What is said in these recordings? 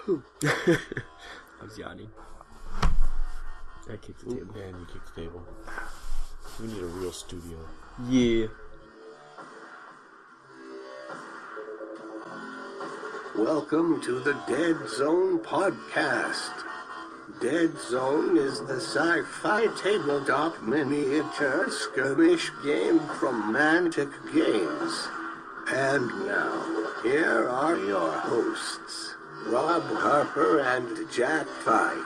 I was yawning. I kicked the table. Man, you kicked the table. We need a real studio. Yeah. Welcome to the Deadzone Podcast. Deadzone is the sci-fi tabletop miniature skirmish game from Mantic Games. And now, here are your hosts, Rob Harper and Jack Pike.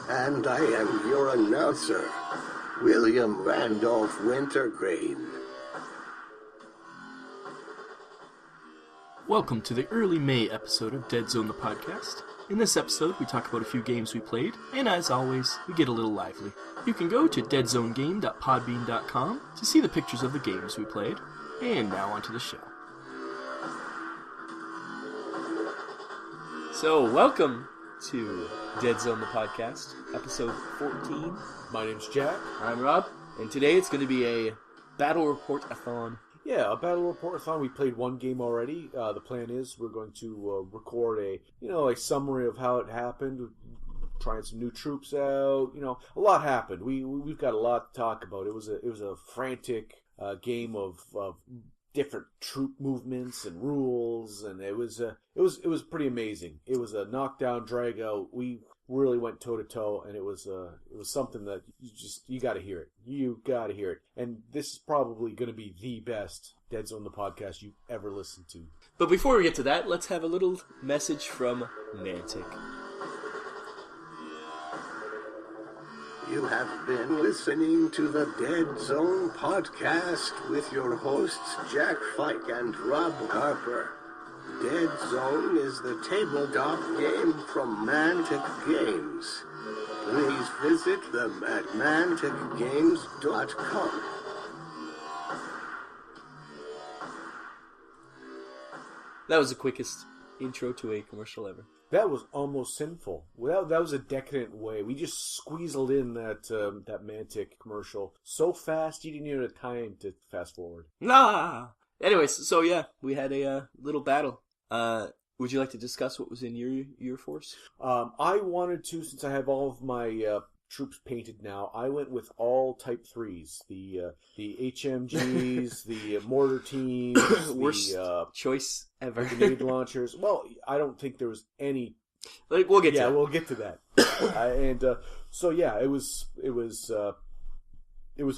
And I am your announcer, William Randolph Wintergreen. Welcome to the early May episode of Deadzone the Podcast. In this episode, we talk about a few games we played, and as always, we get a little lively. You can go to deadzonegame.podbean.com to see the pictures of the games we played. And now onto the show. So, welcome to Deadzone the Podcast, episode 14. My name's Jack. I'm Rob, and today it's going to be a battle report-a-thon. Yeah, a battle report-a-thon. We played one game already. The plan is we're going to record a summary of how it happened, trying some new troops out. A lot happened. We've got a lot to talk about. It was a frantic game of different troop movements and rules, and it was pretty amazing. It was a knockdown, drag out. We really went toe to toe, and it was something that you got to hear it. You got to hear it, and this is probably going to be the best Deadzone the Podcast you've ever listened to. But before we get to that, let's have a little message from Mantic. You have been listening to the Deadzone Podcast with your hosts Jack Fike and Rob Harper. Deadzone is the tabletop game from Mantic Games. Please visit them at manticgames.com. That was the quickest intro to a commercial ever. That was almost sinful. Well, that was a decadent way. We just squeezed in that Mantic commercial so fast you didn't even have time to fast forward. Nah. Anyways, so yeah, we had a little battle. Would you like to discuss what was in your force? I wanted to, since I have all of my troops painted now, I went with all Type 3s. The HMGs, the mortar teams, worst choice ever. Grenade launchers. Well, I don't think there was any. We'll get to that. Yeah, we'll get to that. So yeah, it was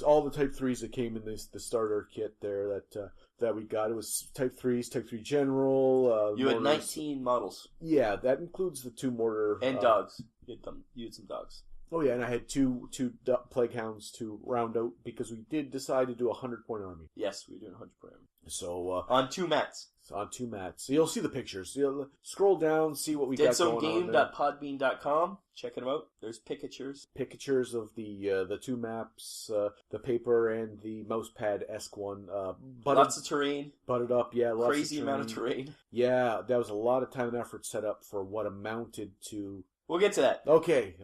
all the Type 3s that came in the starter kit there that we got. It was Type 3s, Type 3 General. You had 19 models. Yeah, that includes the 2 mortar. And dogs. You had some dogs. Oh yeah, and I had two Plague Hounds to round out because we did decide to do a 100-point army. Yes, we were doing a 100-point army. So on 2 mats. On 2 mats. So you'll see the pictures. You'll scroll down, see what we got going on there. Deadzonegame.podbean.com. Check them out. There's pictures. Pictures of the 2 maps, the paper and the mousepad-esque one. Lots of terrain. Butted up, yeah. Lots Crazy of amount of terrain. Yeah, that was a lot of time and effort set up for what amounted to. We'll get to that. Okay.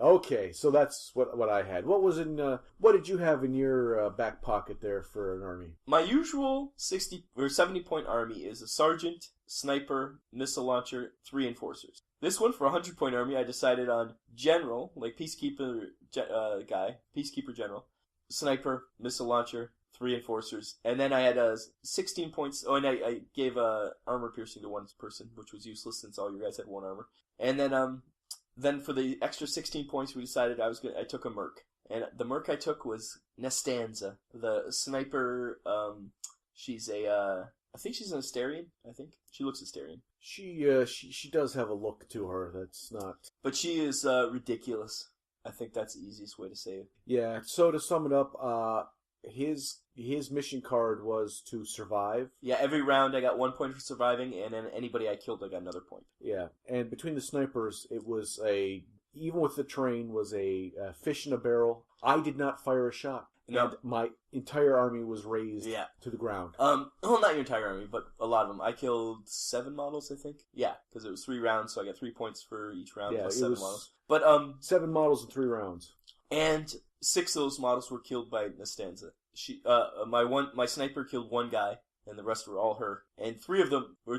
So that's what I had. What did you have in your back pocket there for an army? My usual 60 or 70-point army is a sergeant, sniper, missile launcher, 3 enforcers. This one for a 100-point army, I decided on general, like peacekeeper peacekeeper general, sniper, missile launcher, 3 enforcers, and then I had 16 points. Oh, and I gave armor piercing to one person, which was useless since all you guys had 1 armor. And then for the extra 16 points, we decided I took a merc. And the merc I took was Nestanza, the sniper. She's I think she's an Asterian. I think she looks Asterian. She does have a look to her that's not. But she is ridiculous. I think that's the easiest way to say it. Yeah. So to sum it up, his mission card was to survive. Yeah, every round I got 1 point for surviving, and then anybody I killed, I got another point. Yeah, and between the snipers, it was even with the terrain, was a fish in a barrel. I did not fire a shot. No. And my entire army was razed to the ground. Well, not your entire army, but a lot of them. I killed 7 models, I think. Yeah, because it was 3 rounds, so I got 3 points for each round plus 7 models. But 7 models in 3 rounds. And 6 of those models were killed by Nestanza. My sniper killed 1 guy, and the rest were all her. And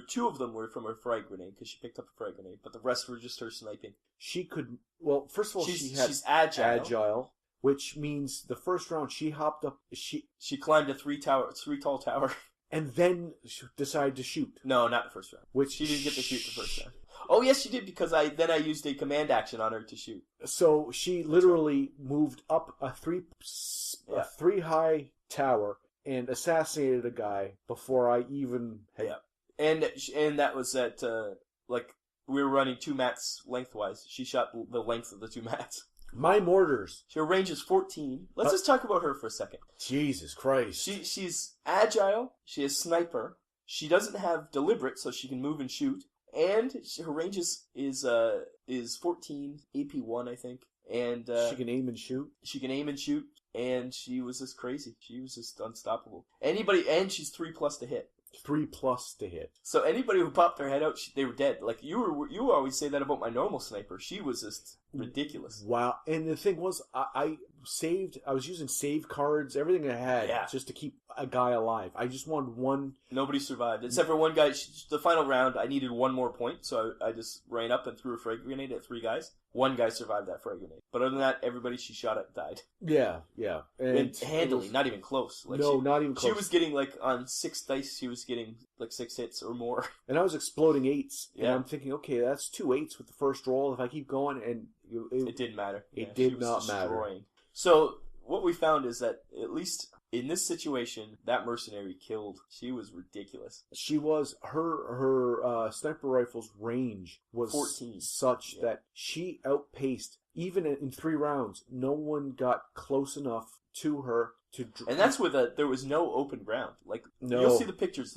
two of them were from her frag grenade, because she picked up a frag grenade, but the rest were just her sniping. She could, well, first of all, she's agile. Which means the first round she hopped up, she climbed a three tall tower. And then decided to shoot. No, not the first round. Which she didn't get to shoot the first round. Oh yes, she did, because I used a command action on her to shoot. So she literally moved up a three high tower and assassinated a guy before I even had. Yeah, and that was at like we were running 2 mats lengthwise. She shot the length of the 2 mats. My mortars. Her range is 14. Let's just talk about her for a second. Jesus Christ. She's agile. She has sniper. She doesn't have deliberate, so she can move and shoot. And her range is 14, AP1, I think. And she can aim and shoot. And she was just crazy. She was just unstoppable. And she's 3+ to hit. 3+ to hit. So anybody who popped their head out, they were dead. Like you always say that about my normal sniper. She was just ridiculous. Wow. And the thing was, I was using save cards, everything I had, just to keep a guy alive. I just wanted one. Nobody survived except for one guy. The final round, I needed 1 more point, so I just ran up and threw a frag grenade at 3 guys. 1 guy survived that frag grenade, but other than that, everybody she shot at died. Yeah. And handily, not even close. Like not even close. She was getting on 6 dice. She was getting 6 hits or more. And I was exploding 8s, and I'm thinking, okay, that's 2 8s with the first roll. If I keep going, and it didn't matter. It did not matter. So what we found is that at least in this situation, that mercenary killed. She was ridiculous. She was her sniper rifle's range was 14, such that she outpaced, even in 3 rounds. No one got close enough to her to. And that's where there was no open ground. You'll see the pictures.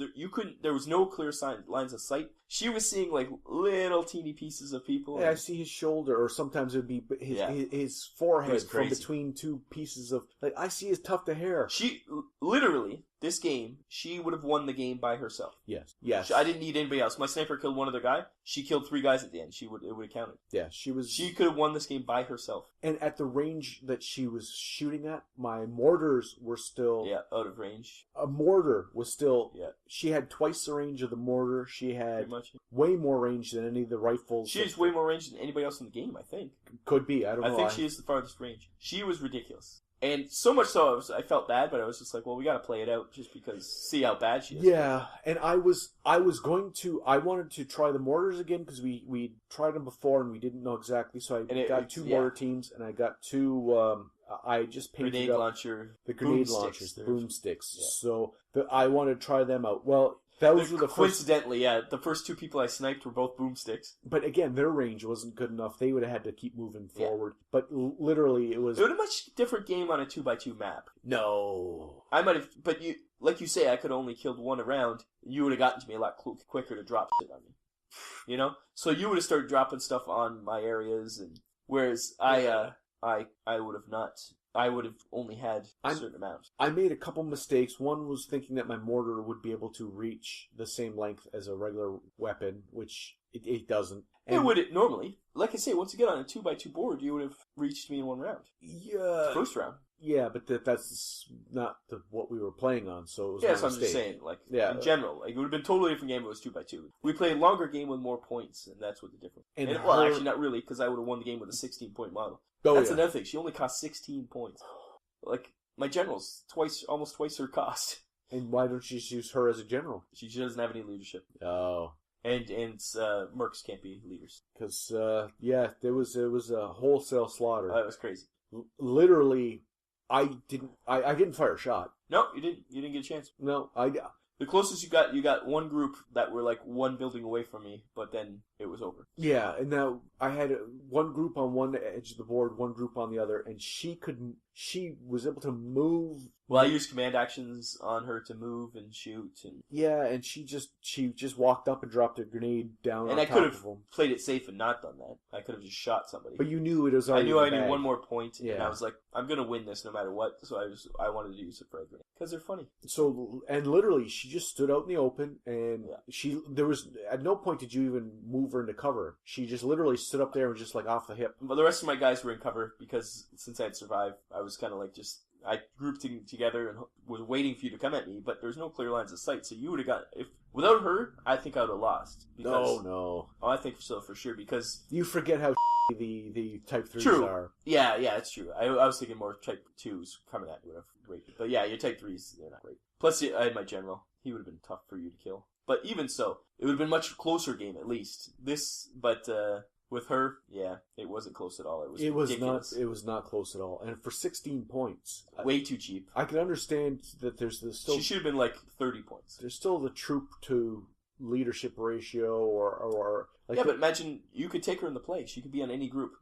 There was no clear lines of sight. She was seeing little teeny pieces of people. Yeah, I see his shoulder, or sometimes it would be his forehead from between 2 pieces of. I see his tuft of hair. She literally, this game, she would have won the game by herself. Yes. I didn't need anybody else. My sniper killed 1 other guy. She killed 3 guys at the end. It would have counted. Yeah, she could have won this game by herself. And at the range that she was shooting at, my mortars were still out of range. A mortar was still. She had twice the range of the mortar. She had way more range than any of the rifles. She has way more range than anybody else in the game, I think. Could be. I don't know. I think she is the farthest range. She was ridiculous. And so much so, I felt bad, but I was just like, well, we got to play it out just because, see how bad she is. Yeah, and I wanted to try the mortars again because we tried them before and we didn't know exactly. So I got 2 mortar teams and I got 2. I just painted grenade up launcher, the grenade launchers, the boomsticks. Yeah. So I wanted to try them out. Well. Those were the coincidentally, the first 2 people I sniped were both boomsticks. But again, their range wasn't good enough. They would have had to keep moving forward. But literally, it was a much different game on a 2x2 map. No, I might have, but like you say, I could only killed 1 a round. You would have gotten to me a lot quicker to drop shit on me. So you would have started dropping stuff on my areas, and whereas I would have not. I would have only had a certain amount. I made a couple mistakes. One was thinking that my mortar would be able to reach the same length as a regular weapon, which it doesn't. And it would normally. Like I say, once you get on a 2x2 board, you would have reached me in 1 round. Yeah. First round. Yeah, but that's not what we were playing on, so it was so I'm just saying, in general, it would have been a totally different game if it was 2x2. We played a longer game with more points, and that's what the difference. Actually, not really, because I would have won the game with a 16-point model. That's another thing. She only cost 16 points. My general's almost twice her cost. And why don't you just use her as a general? She doesn't have any leadership. Oh. And mercs can't be leaders. Because, there was a wholesale slaughter. That was crazy. Literally, I didn't fire a shot. No, you didn't. You didn't get a chance. No, the closest you got 1 group that were 1 building away from me, but then it was over. Yeah, and now I had 1 group on one edge of the board, 1 group on the other, and she was able to move. Well, I used command actions on her to move and shoot, and and she just walked up and dropped a grenade down. And on I could have top of him. Played it safe and not done that. I could have just shot somebody. But you knew it was already. I knew I needed 1 more point, and I was like, I'm gonna win this no matter what. So I wanted to use it for a grenade because they're funny. So and literally, she just stood out in the open, and there was at no point did you even move her into cover. She just literally stood up there and just off the hip. But the rest of my guys were in cover because since I had survived, I was kind of just I grouped together and was waiting for you to come at me, but there's no clear lines of sight, so you would have got... Without her, I think I would have lost. Because, No. Oh, I think so, for sure, because... You forget how the Type 3s true. are. Yeah, it's true. I was thinking more Type 2s coming at you. But yeah, your Type 3s, they're not great. Plus, I had my general. He would have been tough for you to kill. But even so, it would have been a much closer game, at least. With her, yeah, it wasn't close at all. It was ridiculous. It was not close at all. And for 16 points, way too cheap. I can understand that there's still... She should have been like 30 points. There's still the troop to leadership ratio or like... Yeah, but imagine you could take her in the plague. She could be on any group.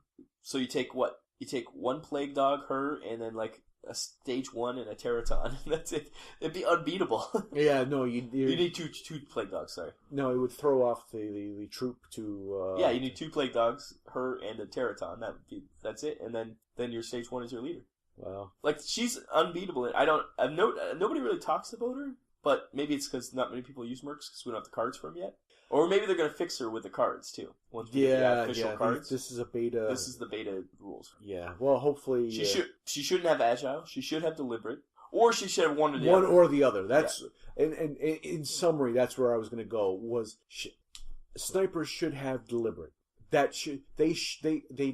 So you take what? You take one plague dog, her, and then like a stage 1 and a Teraton. That's it. It'd be unbeatable. Yeah, no, you need two plague dogs. Sorry. No, it would throw off the troop to. Yeah, you need 2 plague dogs, her and a Teraton. That's it, and then your stage 1 is your leader. Wow. Like she's unbeatable. Nobody really talks about her, but maybe it's because not many people use mercs because we don't have the cards for them yet. Or maybe they're going to fix her with the cards, too. Once we get the official cards. This is a beta. This is the beta rules. Yeah, well, hopefully... She shouldn't have agile. She should have deliberate. Or she should have one or the other. other. One or the other. That's and in summary, that's where I was going to go, snipers should have deliberate. They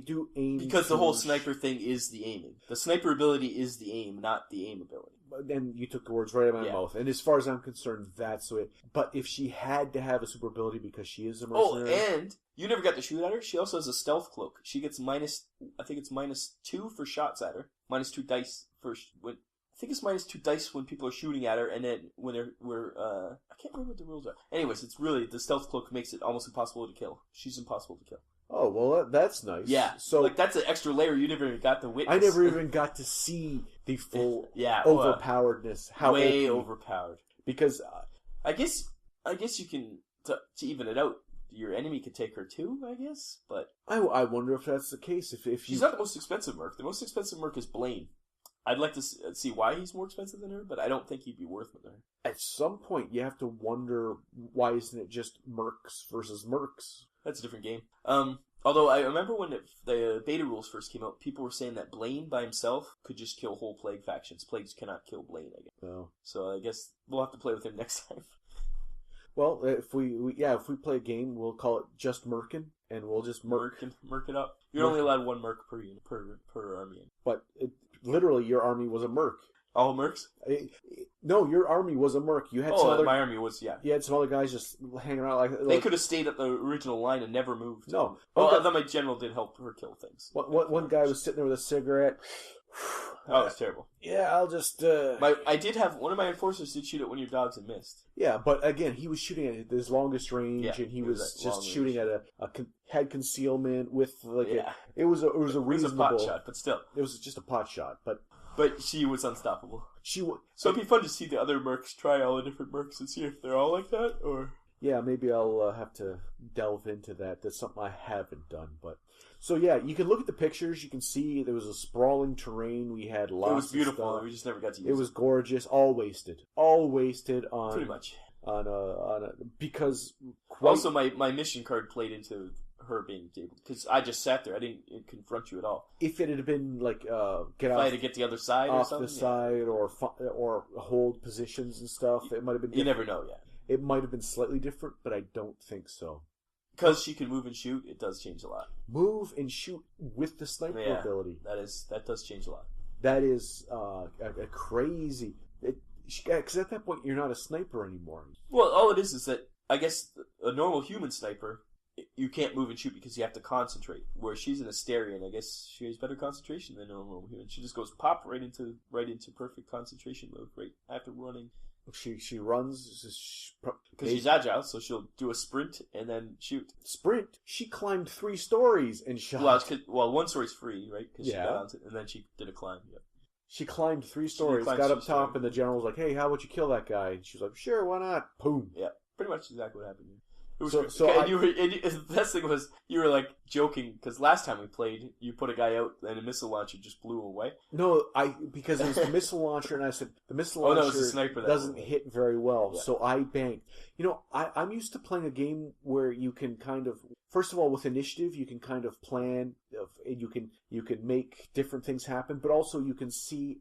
do aim... Because the whole sniper thing is the aiming. The sniper ability is the aim, not the aim ability. And you took the words right out of my mouth. And as far as I'm concerned, that's the way. But if she had to have a super ability because she is a mercenary... Oh, and you never got to shoot at her. She also has a stealth cloak. She gets -2 for shots at her. -2 dice for... I think it's -2 dice when people are shooting at her, and then when I can't remember what the rules are. Anyways, it's really... The stealth cloak makes it almost impossible to kill. She's impossible to kill. Oh, well, that's nice. Yeah, so like that's an extra layer you never even got to witness. I never even got to see the full overpoweredness. How way overpowered. Because I guess you can to even it out. Your enemy could take her too, I guess. But I wonder if that's the case. If she's not the most expensive merc. The most expensive merc is Blaine. I'd like to see why he's more expensive than her, but I don't think he'd be worth it with her. At some point, you have to wonder why isn't it just mercs versus mercs? That's a different game. Although I remember when the beta rules first came out, people were saying that Blaine by himself could just kill whole plague factions. Plagues cannot kill Blaine, I guess. Oh. So I guess we'll have to play with him next time. Well, if we play a game, we'll call it just Merkin, and we'll just merc it up. You're only allowed 1 merc per unit per army. But literally, your army was a merc. All mercs? No, your army was a merc. You had my army was, yeah. You had some other guys just hanging around like they could have stayed at the original line and never moved. No. I thought my general did help her kill things. One guy was sitting there with a cigarette. Oh, it's terrible. Yeah, I'll just... I did have... One of my enforcers did shoot at one of your dogs and missed. Yeah, but again, he was shooting at his longest range, and he was just shooting at had concealment with it was a reasonable... It was a pot shot, but still. It was just a pot shot, but she was unstoppable. So it'd be fun to see the other mercs try all the different mercs and see if they're all like that, or... Yeah, maybe I'll have to delve into that. That's something I haven't done, but... So yeah, you can look at the pictures. You can see there was a sprawling terrain. We had lots. It was beautiful. Of stuff. We just never got to use it. It was gorgeous. All wasted on pretty much on a because. Also, my mission card played into her being able because I just sat there. I didn't confront you at all. If it had been like if I had to get the other side off or something, the side or hold positions and stuff, it might have been. You never know. Yeah, it might have been slightly different, but I don't think so. Because she can move and shoot, it does change a lot. Move and shoot with the sniper ability. That does change a lot. That is a crazy... Because at that point, you're not a sniper anymore. Well, all it is that, I guess, a normal human sniper, you can't move and shoot because you have to concentrate. Where she's an Asterian, I guess she has better concentration than a normal human. She just goes pop right into perfect concentration mode right after running. She runs because she's agile, so she'll do a sprint and then shoot. Sprint? She climbed 3 stories and shot. Well, 1 story's free, right? Because she got onto it, and then she did a climb. Yep. She climbed 3 stories, got up top, and the general was like, "Hey, how about you kill that guy?" And she was like, "Sure, why not?" Boom. Yeah, pretty much exactly what happened. It was the best thing was you were like joking because last time we played, you put a guy out and a missile launcher just blew him away. No, because it was the missile launcher, and I said the missile launcher the sniper doesn't hit very well, yeah. So I banked. I'm used to playing a game where you can kind of, first of all, with initiative, you can kind of plan, and you can make different things happen, but also you can see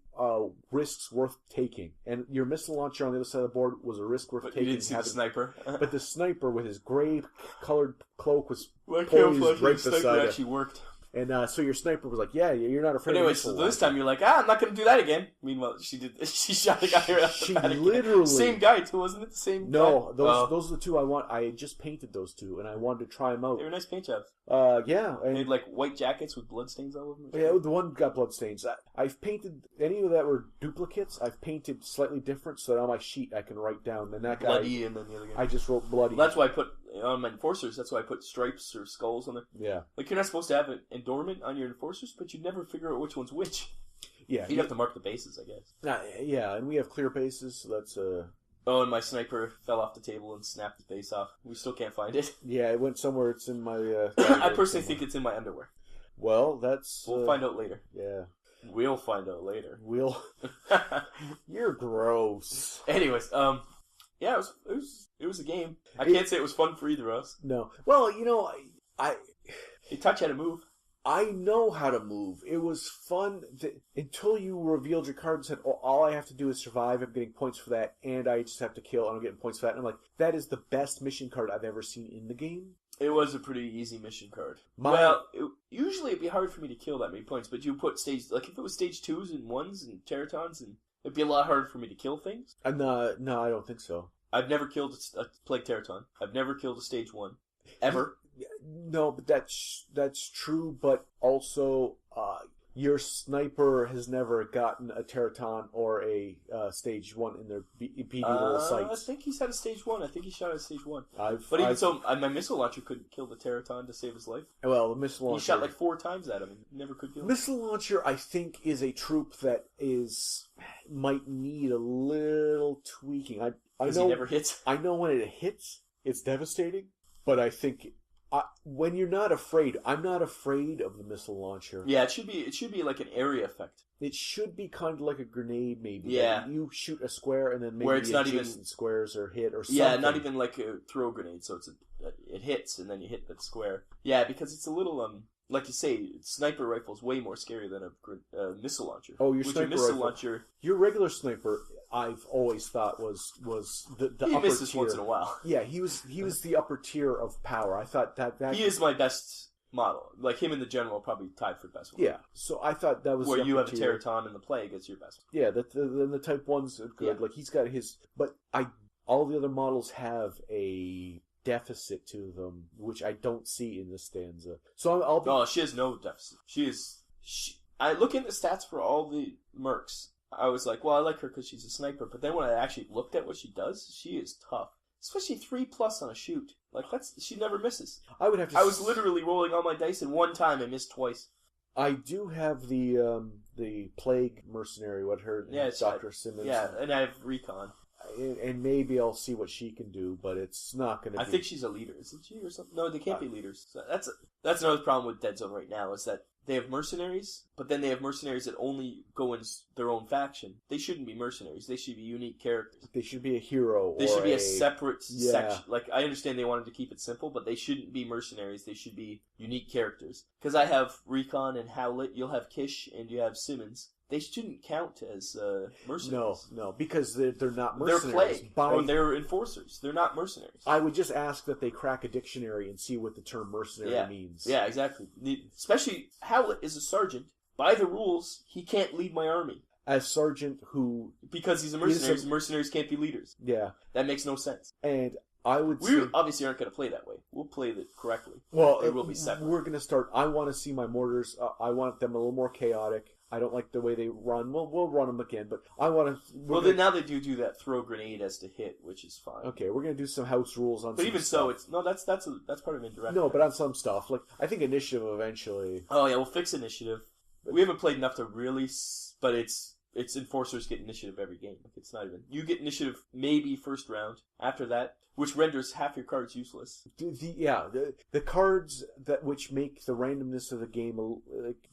risks worth taking. And your missile launcher on the other side of the board was a risk worth taking. You didn't see the sniper. But the sniper with his gray-colored cloak was poised right beside sniper it. actually worked. And so your sniper was like, yeah, you're not afraid But anyway, of so missile this time you're like, I'm not going to do that again. Meanwhile, she did. She shot the guy right off the bat again. Literally... Same guy, too, wasn't it? The same guy? No, those are the two I want. I had just painted those two, and I wanted to try them out. They were nice paint jobs. Yeah. And they had, like, white jackets with bloodstains all over them. Yeah, the one got bloodstains. I've painted, any of that were duplicates, I've painted slightly different, so that on my sheet I can write down. And that guy... Bloody, and then the other guy. I just wrote bloody. Well, that's why I put, on my enforcers, that's why I put stripes or skulls on there. Yeah. Like, you're not supposed to have an endorment on your enforcers, but you'd never figure out which one's which. Yeah. You'd have to mark the bases, I guess. Yeah, and we have clear bases, so that's... Oh, and my sniper fell off the table and snapped his base off. We still can't find it. Yeah, it went somewhere. It's in my... I personally think it's in my underwear. Well, that's... We'll find out later. Yeah. We'll find out later. You're gross. Anyways, yeah, it was a game. I can't say it was fun for either of us. No. Well, Touch had to move. I know how to move. It was fun until you revealed your card and said, oh, all I have to do is survive. I'm getting points for that, and I just have to kill, and I'm getting points for that. And I'm like, that is the best mission card I've ever seen in the game. It was a pretty easy mission card. Usually it'd be hard for me to kill that many points, but you put if it was stage 2s and 1s and Teratons, and it'd be a lot harder for me to kill things. No, I don't think so. I've never killed a Plague Teraton. I've never killed a stage 1. Ever. No, but that's true, but also your sniper has never gotten a Teraton or a stage 1 in their BD little sights. I think he's had a stage 1. I think he shot at stage 1. My missile launcher couldn't kill the Teraton to save his life. Well, the missile launcher... He shot like 4 times at him and never could kill him. Missile launcher, I think, is a troop that might need a little tweaking. Because he never hits? I know when it hits, it's devastating, but I think... when you're not afraid, I'm not afraid of the missile launcher. Yeah, it should be like an area effect. It should be kind of like a grenade, maybe. Yeah. Like you shoot a square and then maybe where it's not adjacent even squares are hit or something. Yeah, not even like a throw grenade. So it hits and then you hit that square. Yeah, because it's a little like you say, sniper rifle is way more scary than a missile launcher. Oh, your sniper rifle. Your regular sniper, I've always thought was the he upper misses tier. Once in a while. Yeah, he was the upper tier of power. I thought that he is my best model. Like him and the general probably tied for best one. Yeah, so I thought that was where the you have upper tier. a Teraton and the Plague as your best one. Yeah, the type 1's are good. Yeah. Like he's got his, but all the other models have a deficit to them, which I don't see in this stanza. So I'll be... No, she has no deficit. I look at the stats for all the mercs. I was like, well, I like her because she's a sniper. But then when I actually looked at what she does, she is tough. Especially 3+ on a shoot. Like she never misses. I was literally rolling all my dice, and one time I missed twice. I do have the Plague Mercenary. What her? Yeah, it's Dr. Simmonds. Yeah, and I have Recon. And maybe I'll see what she can do, but it's not going to be... I think she's a leader. Isn't she or something? No, they can't be leaders. So that's another problem with Deadzone right now, is that they have mercenaries, but then they have mercenaries that only go in their own faction. They shouldn't be mercenaries. They should be unique characters. They should be a hero. They should be a separate section. Like, I understand they wanted to keep it simple, but they shouldn't be mercenaries. They should be unique characters. Because I have Recon and Howlett, you'll have Kish, and you have Simmonds. They shouldn't count as mercenaries. No, because they're not mercenaries. They're Plague, or they're enforcers. They're not mercenaries. I would just ask that they crack a dictionary and see what the term mercenary means. Yeah, exactly. Especially, Howlett is a sergeant. By the rules, he can't lead my army. As sergeant who... Because he's a mercenary, mercenaries can't be leaders. Yeah. That makes no sense. And I would We obviously aren't going to play that way. We'll play it correctly. Well, it will be separate. We're going to start... I want to see my mortars... I want them a little more chaotic. I don't like the way they run. We'll run them again, but I want to... Then now they do that throw grenade as to hit, which is fine. Okay, we're going to do some house rules on but some even stuff. so, it's... No, that's part of indirect. No, but on some stuff. Like, I think initiative eventually... Oh, yeah, we'll fix initiative. We haven't played enough to really... But it's enforcers get initiative every game. Like, it's not even... You get initiative maybe first round. After that, which renders half your cards useless. The cards which make the randomness of the game,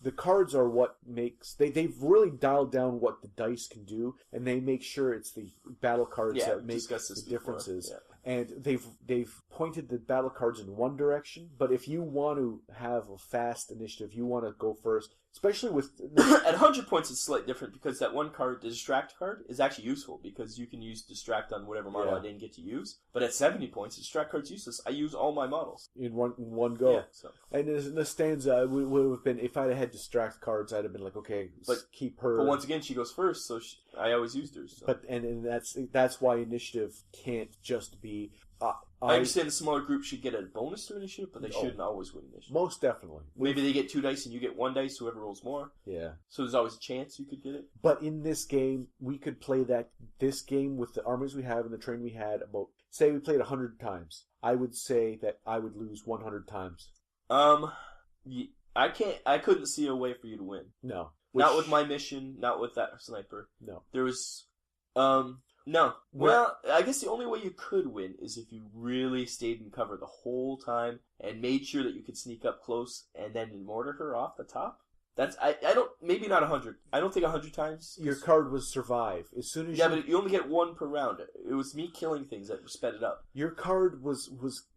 the cards are what makes... They've really dialed down what the dice can do, and they make sure it's the battle cards that make the differences. and they've pointed the battle cards in one direction. But if you want to have a fast initiative, you want to go first, especially with at 100 points, it's slightly different because that one card, the distract card, is actually useful because you can use distract on whatever model I didn't get to use. But at 70 points, distract card's useless. I use all my models in one go. Yeah, so. And in the stanza, would have been if I'd had distract cards, I'd have been like, okay, but keep her. But once again, she goes first, so I always used her. So. But and that's why initiative can't just be. I understand the smaller group should get a bonus to initiative, but they shouldn't always win initiative. Most definitely. Maybe they get 2 dice and you get 1 dice, whoever rolls more. Yeah. So there's always a chance you could get it. But in this game, we could play this game with the armies we have and the train we had about, say we played 100 times. I would say that I would lose 100 times. I couldn't see a way for you to win. No. Not with my mission, not with that sniper. No. There was, no. Well, I guess the only way you could win is if you really stayed in cover the whole time and made sure that you could sneak up close and then mortar her off the top. That's I don't, maybe not 100. I don't think 100 times. Your card was survive. As soon as but you only get 1 per round. It was me killing things that sped it up. Your card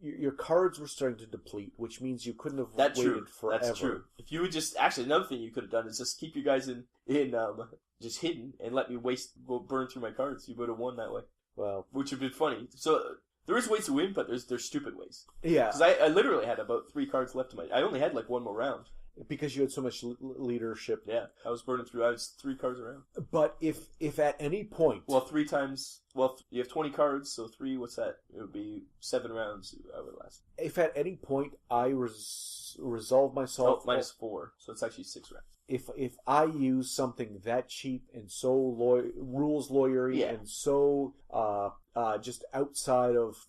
your cards were starting to deplete, which means you couldn't have waited forever. That's true. If you would just actually another thing you could have done is just keep you guys in just hidden and let me burn through my cards. You would have won that way. Well, which would have been funny. So there is ways to win, but there's stupid ways. Yeah. Because I literally had about 3 cards left in I only had like 1 more round. Because you had so much leadership. Yeah, I was burning through. I was 3 cards around. But if at any point... Well, 3 times... Well, you have 20 cards, so 3, what's that? It would be 7 rounds I would last. If at any point I resolve myself... Oh, minus 4, so it's actually 6 rounds. If I use something that cheap and so rules lawyery and so just outside of...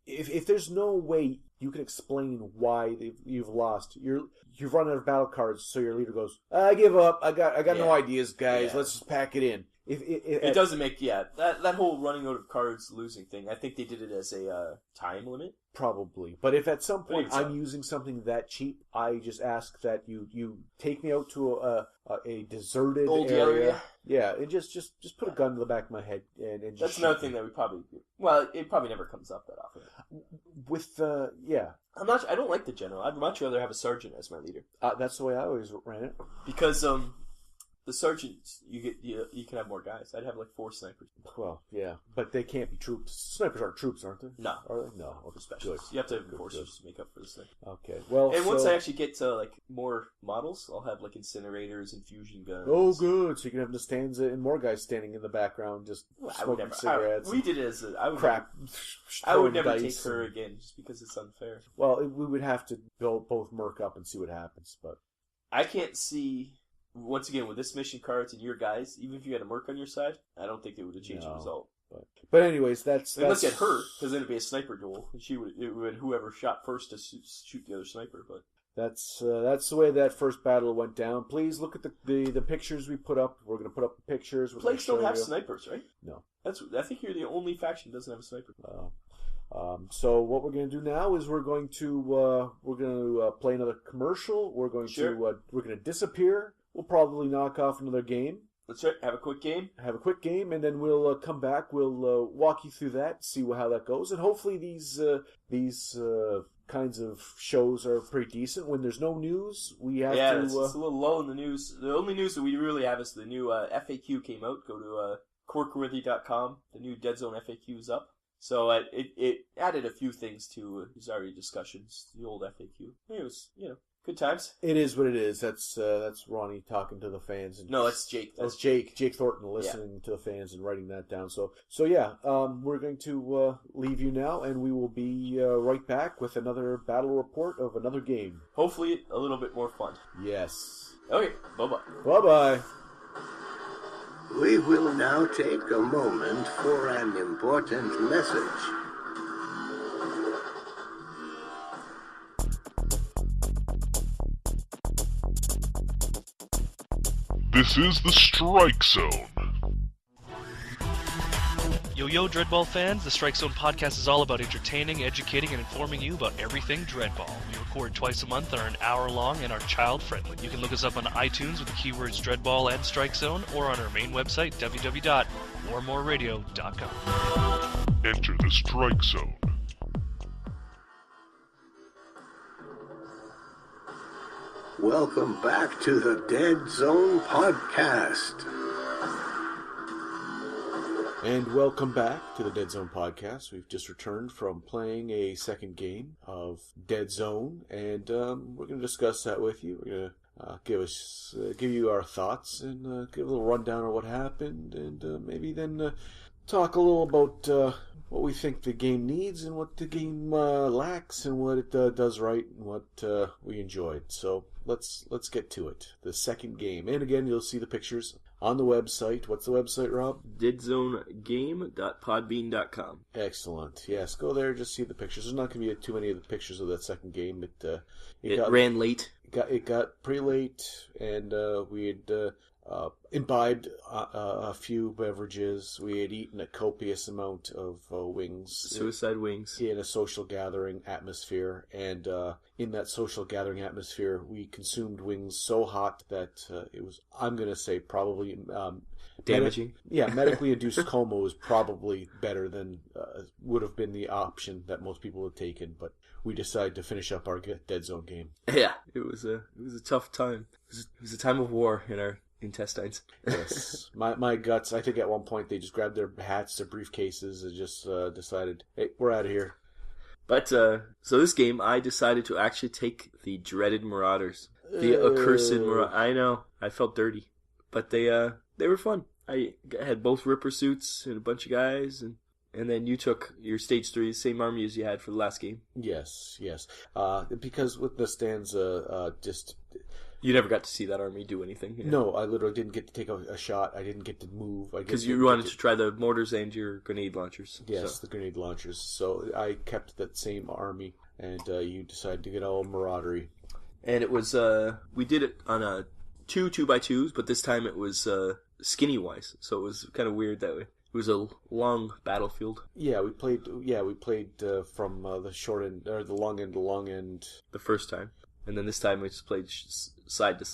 If there's no way you can explain why you've lost, you've run out of battle cards, so your leader goes, I give up. I got no ideas, guys. Yeah. Let's just pack it in. It doesn't make that whole running out of cards losing thing. I think they did it as a time limit. Probably, but if at some point I'm using something that cheap, I just ask that you take me out to a deserted old area. Yeah, and just put a gun to the back of my head and just that's another thing that we probably do. Well, it probably never comes up that often. With I don't like the general. I'd much rather have a sergeant as my leader. That's the way I always ran it. Because the sergeant, you can have more guys. I'd have like 4 snipers. Well, yeah, but they can't be troops. Snipers aren't troops, aren't they? No, are they? No, okay, specialists. You have to have enforcers to make up for this thing. Okay, well, and once I actually get to like more models, I'll have like incinerators and fusion guns. Oh, good! So you can have Nastanza and more guys standing in the background just smoking cigarettes. We did it as crap. I would never take her again just because it's unfair. Well, we would have to both merc up and see what happens, but I can't see. Once again, with this mission cards and your guys, even if you had a merc on your side, I don't think it would have changed the result. But anyways, that's let's get her, because then it'd be a sniper duel. It would whoever shot first to shoot the other sniper. But that's the way that first battle went down. Please look at the pictures we put up. We're going to put up the pictures. Plagues don't have snipers, right? No. I think you're the only faction that doesn't have a sniper. So what we're going to do now is we're going to play another commercial. We're going to disappear. We'll probably knock off another game. That's right. Have a quick game. And then we'll come back. We'll walk you through that, see how that goes, and hopefully these kinds of shows are pretty decent. When there's no news, we have to... Yeah, it's a little low in the news. The only news that we really have is the new FAQ came out. Go to corkworthy.com. The new Deadzone FAQ is up. So it added a few things to his already discussions, the old FAQ. It was, good times. It is what it is. That's Ronnie talking to the fans. No, that's Jake. That's Jake Thornton listening to the fans and writing that down. So yeah, we're going to leave you now, and we will be right back with another battle report of another game. Hopefully a little bit more fun. Yes. Okay, bye-bye. Bye-bye. We will now take a moment for an important message. This is the Strike Zone. Yo, Dreadball fans, the Strike Zone podcast is all about entertaining, educating, and informing you about everything Dreadball. We record twice a month, are an hour long, and are child-friendly. You can look us up on iTunes with the keywords Dreadball and Strike Zone, or on our main website, www.warmoreradio.com. Enter the strike zone. Welcome back to the Deadzone Podcast. And welcome back to the Deadzone Podcast. We've just returned from playing a second game of Deadzone, and we're going to discuss that with you. We're going to give you our thoughts and give a little rundown of what happened, and maybe then talk a little about what we think the game needs and what the game lacks and what it does right and what we enjoyed. So let's get to it. The second game, and again, you'll see the pictures on the website. What's the website, Rob? Deadzonegame.podbean.com. Excellent. Yes, go there, just see the pictures. There's not going to be too many of the pictures of that second game. It ran late. It got pretty late, and we had imbibed a few beverages. We had eaten a copious amount of wings. Suicide wings. In a social gathering atmosphere, and in that social gathering atmosphere, we consumed wings so hot that it was, I'm going to say, probably damaging. Medically induced coma was probably better than would have been the option that most people had taken, but we decided to finish up our Deadzone game. Yeah, it was a tough time. It was a time of war in our intestines. Yes, my guts. I think at one point they just grabbed their hats, their briefcases, and just decided, hey, we're out of here. But so this game, I decided to actually take the dreaded Marauders, the accursed Marauders. I know, I felt dirty, but they were fun. I had both Ripper suits and a bunch of guys, and then you took your stage 3, the same army as you had for the last game. Yes. Because with the stanza, just... You never got to see that army do anything. Yeah. No, I literally didn't get to take a shot. I didn't get to move. Because you wanted to try the mortars and your grenade launchers. Yes, the grenade launchers. So I kept that same army, and you decided to get all maraudery. And it was, we did it on a 2x2s, but this time it was skinny-wise. So it was kind of weird that way. It was a long battlefield. Yeah, we played from the short end, or the long end to long end. The first time. And then this time we just played short side to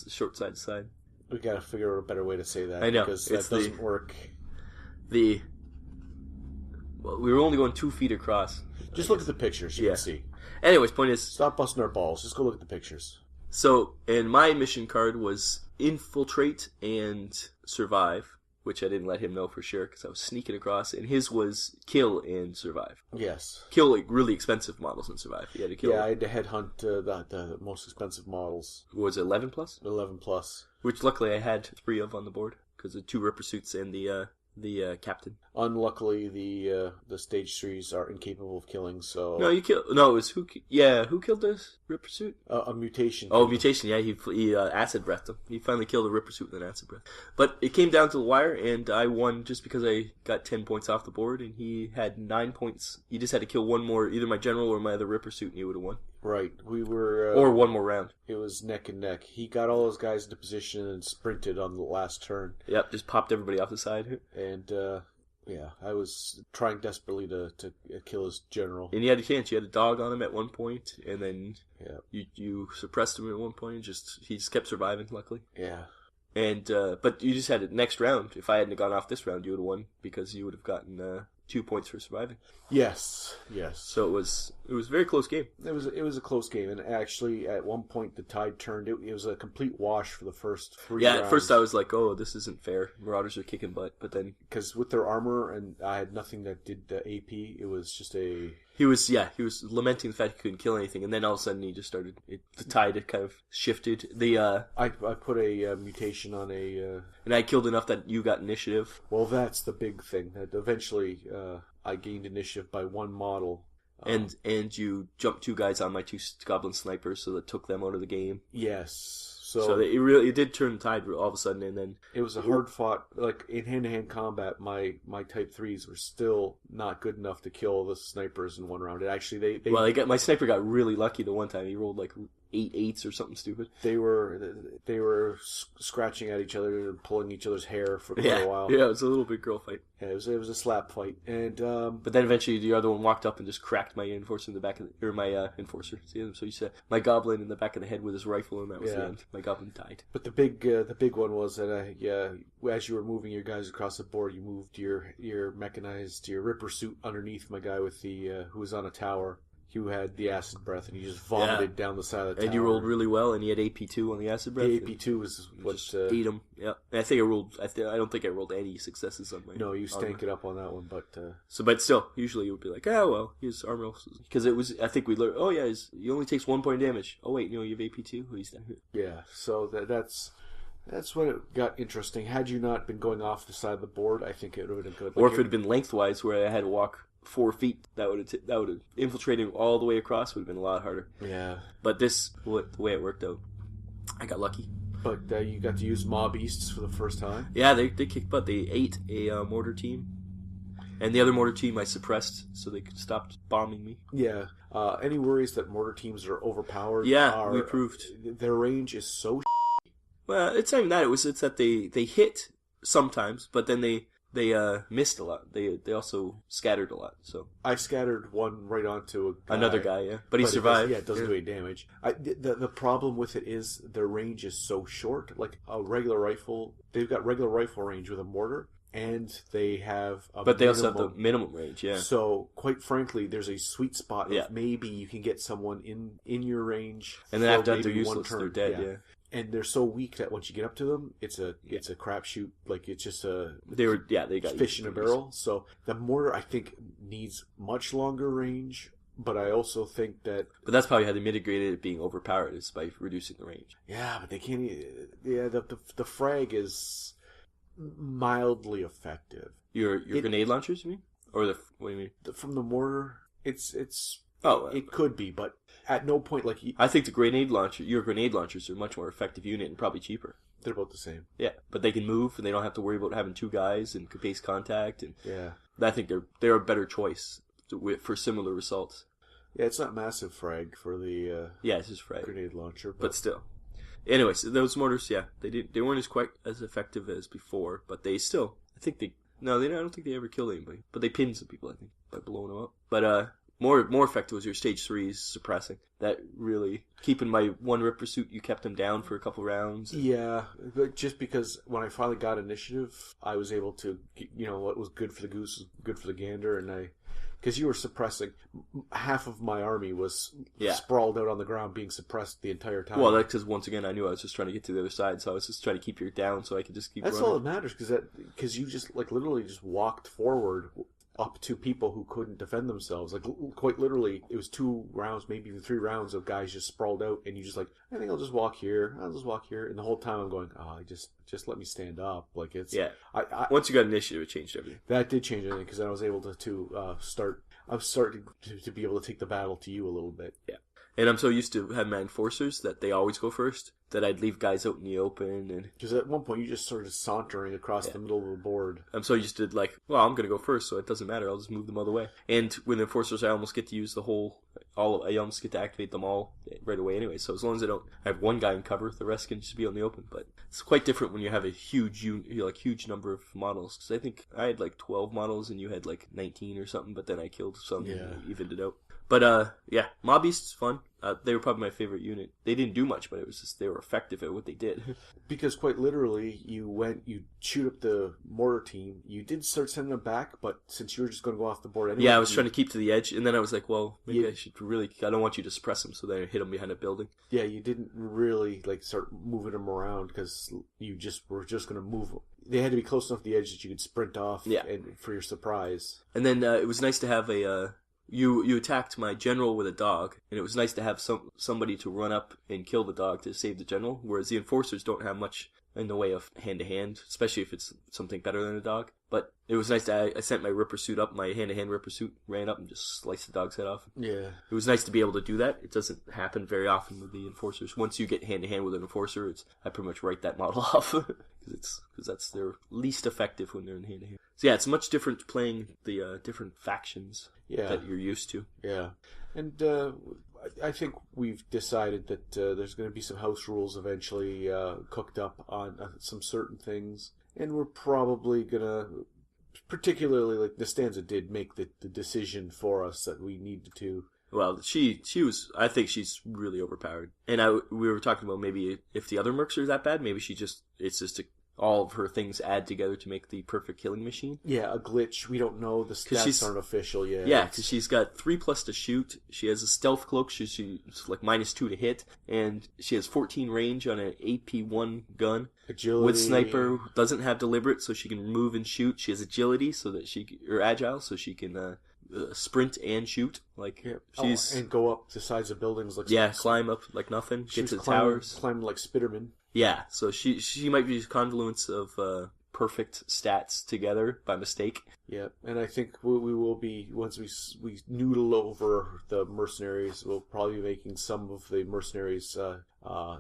side. We gotta figure out a better way to say that. I know. Because that doesn't work. Well, we were only going 2 feet across. Just look at the pictures, you can see. Anyways, point is... Stop busting our balls. Just go look at the pictures. So, and my mission card was infiltrate and survive, which I didn't let him know for sure because I was sneaking across, and his was kill and survive. Yes. Kill like really expensive models and survive. You had to kill. Yeah, I had to headhunt the most expensive models. What was it, 11 plus? 11 plus. Which luckily I had 3 of on the board because the 2 Ripper suits and the captain. Unluckily, the stage 3s are incapable of killing. So no, you kill. No, it was who killed this Ripper suit? A mutation. Oh, mutation. Yeah, he acid breathed him. He finally killed a Ripper suit with an acid breath. But it came down to the wire, and I won just because I got 10 points off the board, and he had 9 points. He just had to kill one more, either my general or my other Ripper suit, and he would have won. Right, we were... or one more round. It was neck and neck. He got all those guys into position and sprinted on the last turn. Yep, just popped everybody off the side. And, yeah, I was trying desperately to kill his general. And he had a chance. You had a dog on him at one point, and then yeah. you suppressed him at one point, and he just kept surviving, luckily. Yeah. And, but you just had it next round. If I hadn't gone off this round, you would have won, because you would have gotten 2 points for surviving. Yes. So it was a very close game. It was a close game, and actually at one point the tide turned. It was a complete wash for the first 3 rounds. Yeah, at first I was like, oh, this isn't fair. Marauders are kicking butt, but then because with their armor and I had nothing that did AP, it was just a. He was lamenting the fact he couldn't kill anything, and then all of a sudden he just started. The tide had kind of shifted. I put a mutation on a. And I killed enough that you got initiative. Well, that's the big thing. That eventually I gained initiative by 1 model. And you jumped 2 guys on my 2 goblin snipers, so that took them out of the game. Yes. So it did turn the tide all of a sudden, and then it was a hard fought. Like in hand-to-hand combat, my type 3s were still not good enough to kill the snipers in 1 round. It actually my sniper got really lucky the one time. He rolled like 8/8 or something stupid. They were scratching at each other and pulling each other's hair for quite a while. Yeah, it was a little big girl fight. Yeah, it was a slap fight, and but then eventually the other one walked up and just cracked my enforcer in the back of my enforcer. See, so you said my goblin in the back of the head with his rifle, and that was the end. My goblin died. But the big one was that as you were moving your guys across the board, you moved your mechanized, your Ripper suit underneath my guy with the who was on a tower. Who had the acid breath, and he just vomited down the side of the tower. And you rolled really well, and he had AP2 on the acid breath. The AP2 was what ate him. Yeah, and I think I don't think I rolled any successes on my. No, you stank it up on that one, but but still, usually you would be like, his armor, because it was. I think we learned. Oh yeah, he only takes 1 point damage. Oh wait, you have AP2. He's down here. Yeah, so that's when it got interesting. Had you not been going off the side of the board, I think it would have been good. Or if it had been lengthwise, where I had to walk 4 feet, that would have infiltrating all the way across would have been a lot harder. Yeah. But the way it worked out, I got lucky. But you got to use mob beasts for the first time. Yeah, they kicked butt. They ate a mortar team, and the other mortar team I suppressed so they could stop bombing me. Yeah. Any worries that mortar teams are overpowered? Yeah, we proved their range is so. Well, it's not even that. It's that they hit sometimes, but then they missed a lot. They also scattered a lot. So I scattered one right onto another guy, but he survived. It doesn't do any damage. The problem with it is their range is so short. Like a regular rifle, they've got regular rifle range with a mortar, and they have but they also have the minimum range. Yeah. So quite frankly, there's a sweet spot. If maybe you can get someone in your range, and then after that they're useless. They're dead. Yeah. And they're so weak that once you get up to them, it's a crapshoot. Like it's just they got fish in a barrel. So the mortar, I think, needs much longer range. But I also think that. But that's probably how they mitigated it being overpowered, is by reducing the range. Yeah, but they can't. Yeah, the frag is mildly effective. Your grenade launchers, you mean? Or what do you mean? From the mortar, it's. It could be, but at no point I think your grenade launchers are a much more effective unit and probably cheaper. They're about the same. Yeah, but they can move and they don't have to worry about having 2 guys and base contact. And yeah, I think they're a better choice for similar results. Yeah, it's not massive frag for the it's just frag grenade launcher, but still. Anyways, those mortars, they weren't quite as effective as before, but they still. I don't think they ever killed anybody, but they pinned some people, I think, by blowing them up. But more effective was your stage 3s suppressing. That really, keeping my 1 Ripper suit, you kept him down for a couple rounds. Yeah, but just because when I finally got initiative, I was able to, what was good for the goose was good for the gander, because you were suppressing, half of my army was sprawled out on the ground being suppressed the entire time. Well, that's because, once again, I knew I was just trying to get to the other side, so I was just trying to keep you down so I could just keep running. That's all that matters, because you just, literally just walked forward up to people who couldn't defend themselves. Quite literally, it was 2 rounds, maybe even 3 rounds of guys just sprawled out, and you just I think I'll just walk here, and the whole time I'm going, just let me stand up. Once you got initiative, it changed everything. That did change everything, because then I was able to start. I was starting to be able to take the battle to you a little bit. Yeah. And I'm so used to having my enforcers that they always go first, that I'd leave guys out in the open. And because at one point you just started sauntering across the middle of the board. I'm so used to I'm going to go first, so it doesn't matter. I'll just move them all the way. And with enforcers, I almost get to use I almost get to activate them all right away anyway. So as long as I have 1 guy in cover, the rest can just be on the open. But it's quite different when you have a huge number of models. Because I think I had 12 models and you had 19 or something, but then I killed some and evened it out. But, Mob Beast's fun. They were probably my favorite unit. They didn't do much, but it was just they were effective at what they did. Because quite literally, you shoot up the mortar team. You did start sending them back, but since you were just going to go off the board anyway... Yeah, I was trying to keep to the edge, and then I was like, well, maybe I should really... I don't want you to suppress them, so then I hit them behind a building. Yeah, you didn't really start moving them around, because you were just going to move... They had to be close enough to the edge that you could sprint off and for your surprise. And then it was nice to have You attacked my general with a dog, and it was nice to have somebody to run up and kill the dog to save the general, whereas the enforcers don't have much in the way of hand-to-hand, especially if it's something better than a dog. But it was nice that I sent my Ripper suit up, my hand-to-hand Ripper suit, ran up and just sliced the dog's head off. Yeah. It was nice to be able to do that. It doesn't happen very often with the enforcers. Once you get hand-to-hand with an enforcer, I pretty much write that model off, because that's their least effective when they're in hand-to-hand. So yeah, it's much different playing the different factions that you're used to. Yeah. And I think we've decided that there's going to be some house rules eventually cooked up on some certain things, and we're probably going to, particularly like Nastanza did make the decision for us that we needed to. Well, she was. I think she's really overpowered, and we were talking about maybe if the other mercs are that bad, maybe it's just all of her things add together to make the perfect killing machine. Yeah, a glitch. We don't know. The stats aren't official yet. Yeah, because she's got 3+ to shoot. She has a stealth cloak. She's like -2 to hit, and she has 14 range on an AP1 gun. Agility. With sniper, doesn't have deliberate, so she can move and shoot. She has agility, or agile, so she can sprint and shoot. Like she's and go up the sides of buildings. Climb up like nothing. Get to the towers. Climb like Spiderman. Yeah, so she might be a confluence of perfect stats together by mistake. Yeah, and I think we will be, once we noodle over the Mercenaries, we'll probably be making some of the Mercenaries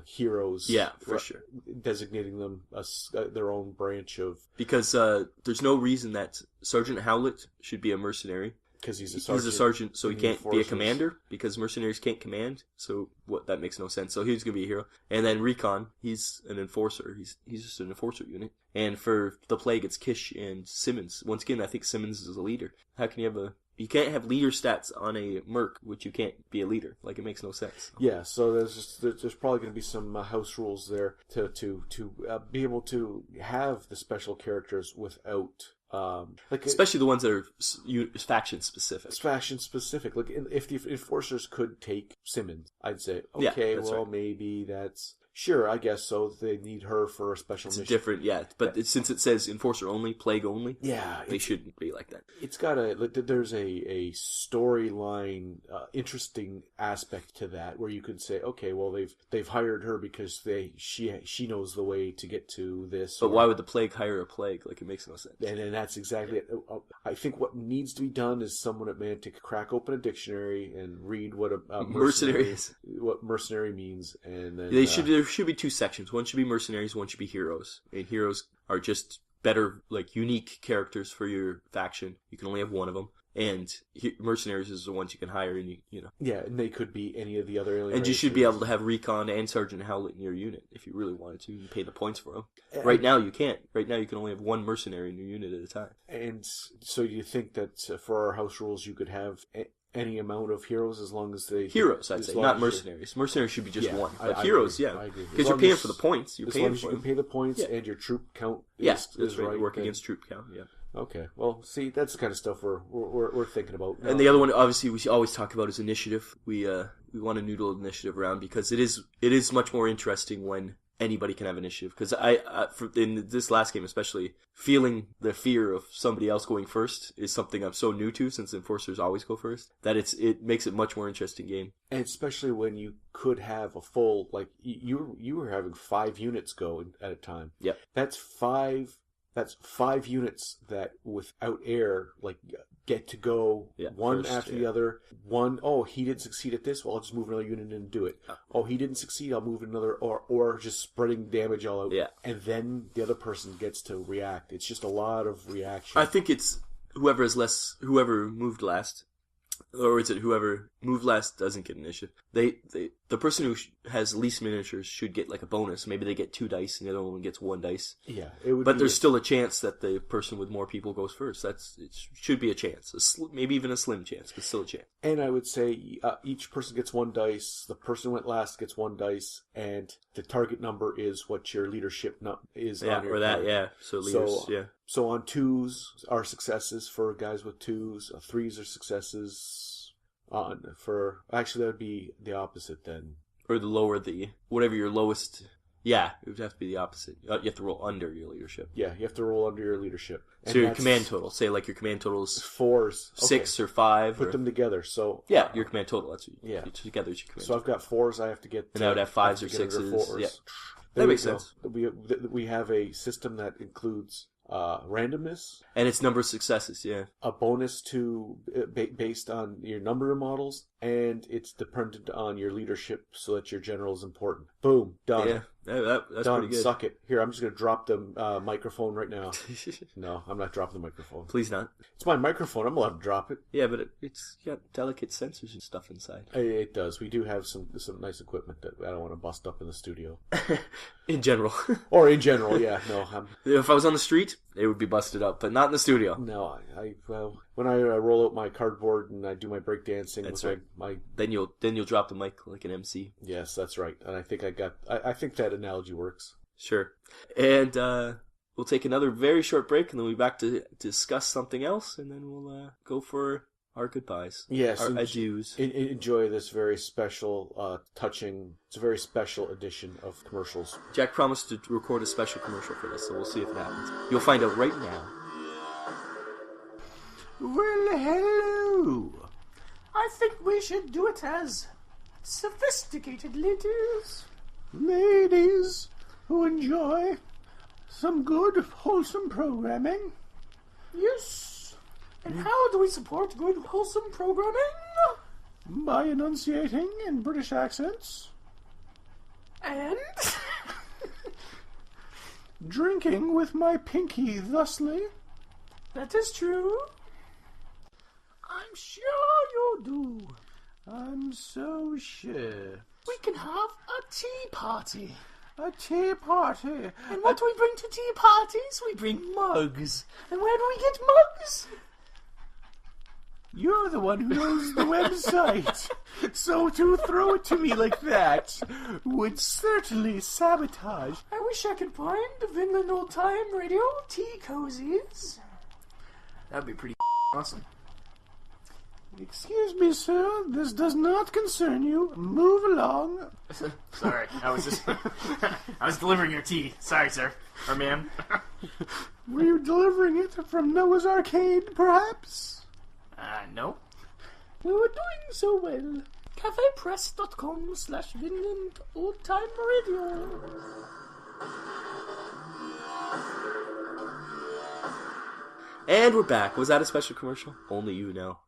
heroes. Yeah, for sure. Designating them as their own branch of... Because there's no reason that Sergeant Howlett should be a mercenary. Because he's a sergeant. He's a sergeant, so he can't be a commander, because mercenaries can't command, so that makes no sense. So he's going to be a hero. And then Recon, he's an enforcer. He's just an enforcer unit. And for the Plague, it's Kish and Simmonds. Once again, I think Simmonds is a leader. How can you have you can't have leader stats on a merc, which you can't be a leader. Like, it makes no sense. Yeah, so there's probably going to be some house rules there to be able to have the special characters without... especially the ones that are faction specific. Faction specific. Like, if the enforcers could take Simmonds, I'd say, maybe that's... Sure, I guess so. They need her for a special mission. Different, yeah. But since it says enforcer only, plague only, yeah, they shouldn't be like that. It's got there's a storyline, interesting aspect to that, where you could say, okay, well they've hired her because she knows the way to get to this. But why would the plague hire a plague? Like, it makes no sense. And that's exactly it. I think what needs to be done is someone at Mantic crack open a dictionary and read what a mercenary is, what mercenary means, and then there should be 2 sections. One should be mercenaries, one should be heroes. And heroes are just better, like, unique characters for your faction. You can only have one of them. And mercenaries is the ones you can hire, and you know. Yeah, and they could be any of the other alien And you should be able to have Recon and Sergeant Howlett in your unit if you really wanted to. You pay the points for them. Right now you can't. Right now you can only have one mercenary in your unit at a time. And so you think that for our house rules you could have any amount of heroes as long as they... Heroes, I'd say, not mercenaries. Mercenaries should be just one. But I heroes, agree. Yeah. I agree. Because you're paying for the points. As long as you can pay the points and your troop count is right. Work against troop count, yeah. Okay, well, see, that's the kind of stuff we're thinking about now. And the other one, obviously, we always talk about is initiative. We want to noodle initiative around because it is much more interesting when anybody can have initiative. Because in this last game especially, feeling the fear of somebody else going first is something I'm so new to, since enforcers always go first, that it makes it much more interesting game. And especially when you could have a full, like, you were having 5 units go at a time. Yep. That's 5 units that without air, like, get to go one first, after the other. One, he didn't succeed at this, well, I'll just move another unit in and do it. Oh, he didn't succeed, I'll move another, or just spreading damage all out. Yeah. And then the other person gets to react. It's just a lot of reaction. I think it's whoever moved last, or is it whoever moved last doesn't get initiative? The person who has least miniatures should get like a bonus. Maybe they get 2 dice and the other one gets 1 dice. Yeah, but there's still a chance that the person with more people goes first. It should be a chance, maybe even a slim chance, but still a chance. And I would say each person gets 1 dice. The person who went last gets 1 dice, and the target number is what your leadership is. Yeah, on your or that. card. Yeah. So leaders. Yeah. So on 2s are successes for guys with 2s. 3s are successes. Actually, that would be the opposite then. Or the lower whatever your lowest. Yeah, it would have to be the opposite. You have to roll under your leadership. Yeah, you have to roll under your leadership. And so your command total, say like your command total is 4s, 6 or 5. Put them together. So your command total. That's together. It's your command. So I've got 4s. I have to get. And I would have 5s or 6s. Yeah, that makes sense. We have a system that includes randomness, and it's number of successes. Yeah, a bonus to based on your number of models, and it's dependent on your leadership, so that your general is important. Boom, done. That's Done. pretty good. Suck it. Here, I'm just going to drop the microphone right now. No, I'm not dropping the microphone. Please not. It's my microphone. I'm allowed to drop it. Yeah, but it's got delicate sensors and stuff inside. It does. We do have some nice equipment that I don't want to bust up in the studio. In general. Or in general, yeah. No, if I was on the street, it would be busted up, but not in the studio. No, when I roll out my cardboard and I do my breakdancing, that's with right. Then you'll drop the mic like an MC. Yes, that's right. And I think I think that analogy works. Sure. And we'll take another very short break, and then we'll be back to discuss something else, and then we'll go for our goodbyes. Yes, our adieus. Enjoy this very special, touching. It's a very special edition of commercials. Jack promised to record a special commercial for this, so we'll see if it happens. You'll find out right now. Well, hello. I think we should do it as sophisticated ladies. Ladies who enjoy some good, wholesome programming. Yes. And how do we support good, wholesome programming? By enunciating in British accents. And? Drinking with my pinky thusly. That is true. I'm sure you do. I'm so sure. We can have a tea party. A tea party. And what do we bring to tea parties? We bring mugs. And where do we get mugs? You're the one who knows the website. So to throw it to me like that would certainly sabotage. I wish I could find the Vinland Old Time Radio tea cozies. That'd be pretty awesome. Excuse me, sir. This does not concern you. Move along. Sorry, I was delivering your tea. Sorry, sir. Or ma'am. Were you delivering it from Noah's Arcade, perhaps? No. We were doing so well. cafepress.com/Vinland Old Time Radio. And we're back. Was that a special commercial? Only you know.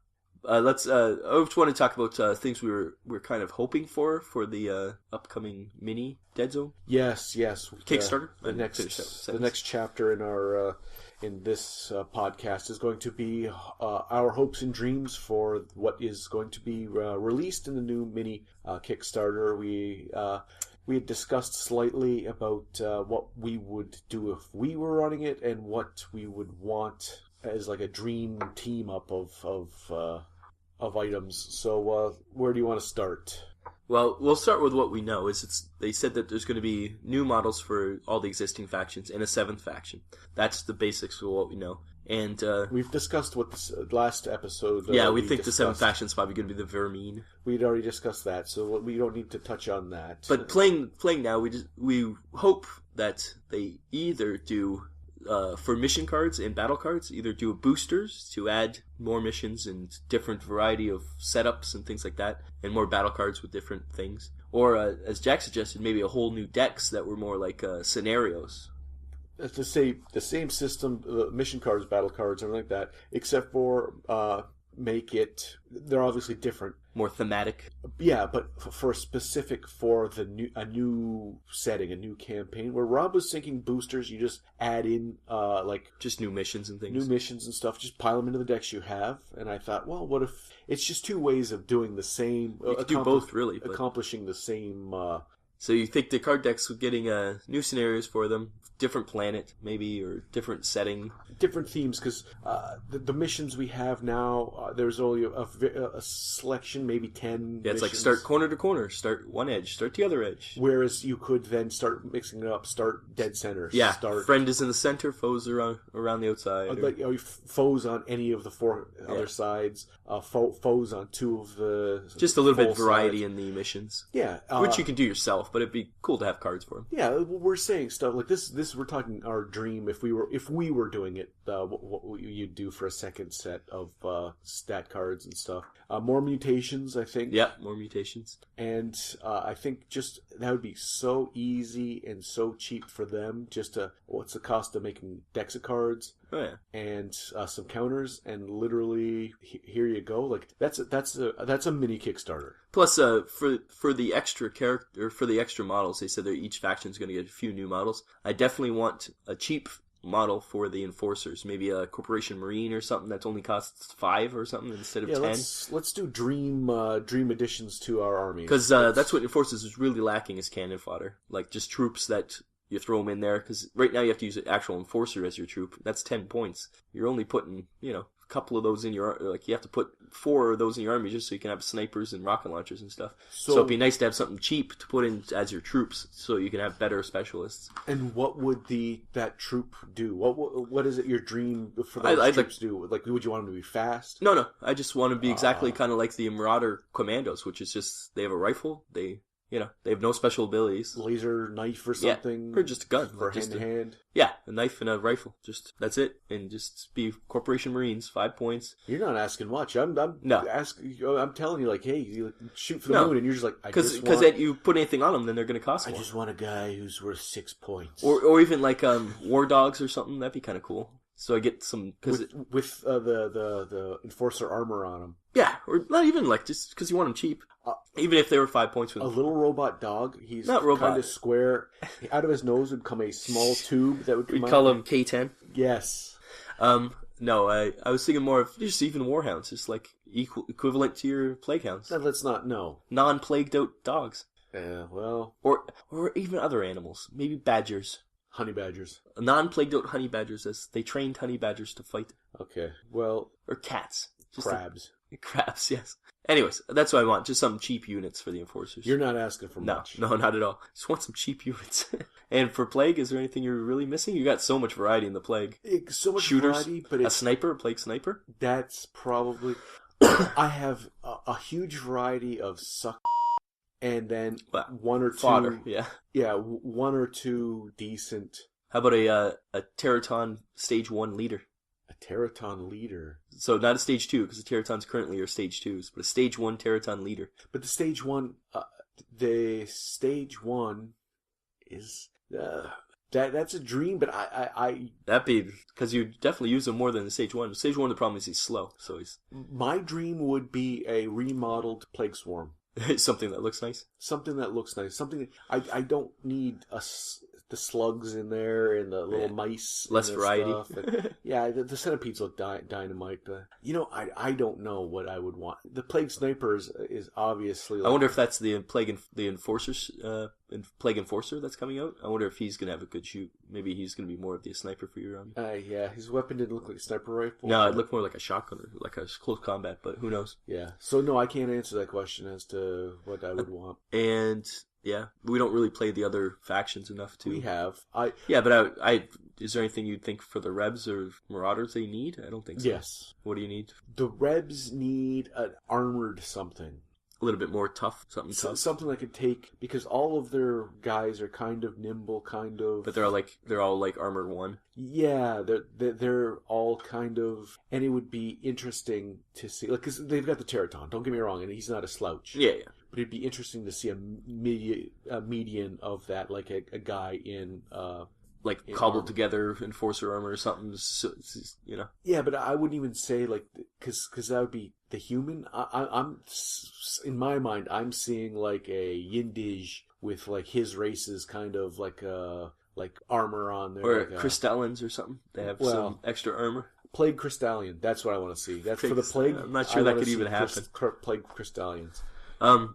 I just want to talk about things we're kind of hoping for the upcoming mini Deadzone. Yes. Kickstarter. The next chapter in our in this podcast is going to be our hopes and dreams for what is going to be released in the new mini Kickstarter. We had discussed slightly about what we would do if we were running it and what we would want as like a dream team up of items. So where do you want to start? Well, we'll start with what we know. They said that there's going to be new models for all the existing factions and a 7th faction. That's the basics of what we know. And we've discussed what this last episode. We think the 7th faction is probably going to be the Vermine. We'd already discussed that, so we don't need to touch on that. But playing now, we hope that they either do for mission cards and battle cards, either do boosters to add more missions and different variety of setups and things like that, and more battle cards with different things. Or, as Jack suggested, maybe a whole new decks that were more like scenarios. To say the same system, mission cards, battle cards, everything like that, except for make it. They're obviously different. More thematic. Yeah, but for specific for a new setting, a new campaign. Where Rob was thinking boosters, you just add in just new missions and things. New missions and stuff. Just pile them into the decks you have. And I thought, well, what if it's just two ways of doing the same? You could do both, really. Accomplishing the same. So you think the card decks with getting new scenarios for them, different planet maybe, or different setting, different themes, because the missions we have now, there's only a selection, maybe 10. Yeah, it's missions. like start corner to corner, start one edge, start the other edge. Whereas you could then start mixing it up, start dead center. Yeah, friend is in the center, foes around the outside. Foes on any of the 4 other sides, foes on 2 of the. Just a little bit of variety sides in the missions. Yeah, which you can do yourself. But it'd be cool to have cards for them. Yeah, we're saying stuff like this. We're talking our dream. If we were doing it, what you'd do for a second set of stat cards and stuff. More mutations, I think. Yeah, more mutations. And I think just that would be so easy and so cheap for them. What's the cost of making decks of cards? Oh yeah. and some counters, and literally here you go. Like that's a mini Kickstarter. Plus, for the extra character, for the extra models, they said that each faction is going to get a few new models. I definitely want a cheap model for the enforcers, maybe a Corporation Marine or something that only costs 5 or something instead of 10. Let's do dream additions to our army, because that's what enforcers is really lacking is cannon fodder, like just troops that you throw them in there. Because right now you have to use an actual enforcer as your troop. That's 10 points. You're only putting a couple of those in your, like you have to put 4 of those in your army just so you can have snipers and rocket launchers and stuff. So it'd be nice to have something cheap to put in as your troops so you can have better specialists. And what would that troop do? What is it your dream for those troops to do? Like, would you want them to be fast? No. I just want to be exactly kind of like the Marauder Commandos, which is just they have a rifle. They have no special abilities. Laser knife or something? Yeah, or just a gun. For hand-to-hand? Yeah, a knife and a rifle. Just, that's it. And just be Corporation Marines, 5 points. You're not asking much. I'm telling you, like, hey, you shoot for the moon, and you're just like, because you put anything on them, then they're going to cost more. I just want a guy who's worth 6 points. Or even like War Dogs or something. That'd be kind of cool. So I get some with the enforcer armor on them. Yeah, or not even like just because you want them cheap. Even if they were 5 points for them. A little robot dog. He's not robot. Kind of square. Out of his nose would come a small tube that would come out. We'd call him K-10. Yes. No, I was thinking more of just even warhounds, just like equivalent to your plague hounds. Let's not know. Non-plagued out dogs. Well, or even other animals, maybe badgers. Honey badgers. Non-plagued out honey badgers, as they trained honey badgers to fight. Okay, well... Or cats. Crabs. Crabs, yes. Anyways, that's what I want. Just some cheap units for the enforcers. You're not asking for much. No, not at all. Just want some cheap units. And for Plague, is there anything you're really missing? You got so much variety in the Plague. So much Shooters, variety, but a sniper, a Plague sniper? That's probably... I have a huge variety of suck... And then one or two... Fodder, yeah. Yeah, 1 or 2 decent... How about a Teraton Stage 1 leader? A Teraton leader? So not a Stage 2, because the Teratons currently are Stage 2s, but a Stage 1 Teraton leader. But the Stage 1... the Stage 1 is... That's a dream, but I... That'd be... Because you definitely use him more than the Stage 1. Stage 1, the problem is he's slow, so he's... My dream would be a remodeled Plague Swarm. Something that looks nice. Something that looks nice. Something that I don't need the slugs in there and the little mice. Less variety. And, the centipedes look dynamite. I don't know what I would want. The Plague Sniper is obviously... I wonder if that's the Enforcers, Plague Enforcer that's coming out. I wonder if he's going to have a good shoot. Maybe he's going to be more of the sniper for your army. Yeah, his weapon didn't look like a sniper rifle. No, it looked more like a shotgun or like a close combat, but who knows? Yeah, so no, I can't answer that question as to what I would want. And... Yeah, we don't really play the other factions enough to... We have. Yeah, but is there anything you'd think for the Rebs or Marauders they need? I don't think so. Yes. What do you need? The Rebs need an armored something. A little bit more tough, something tough. Something that could take... Because all of their guys are kind of nimble, kind of... But they're all like Armored 1. Yeah, they're all kind of... And it would be interesting to see... Like, because they've got the Teraton, don't get me wrong, and he's not a slouch. Yeah. But it'd be interesting to see a median of that, like a guy in... cobbled together Enforcer armor or something, Yeah, but I wouldn't even say, like... Because that would be the human. I'm in my mind, I'm seeing, like, a Yindij with, like, his races kind of like armor on there. Or like Crystallans or something. They have some extra armor. Plague Crystallion. That's what I want to see. That's for the Plague. I'm not sure that could even happen. Plague Crystallions.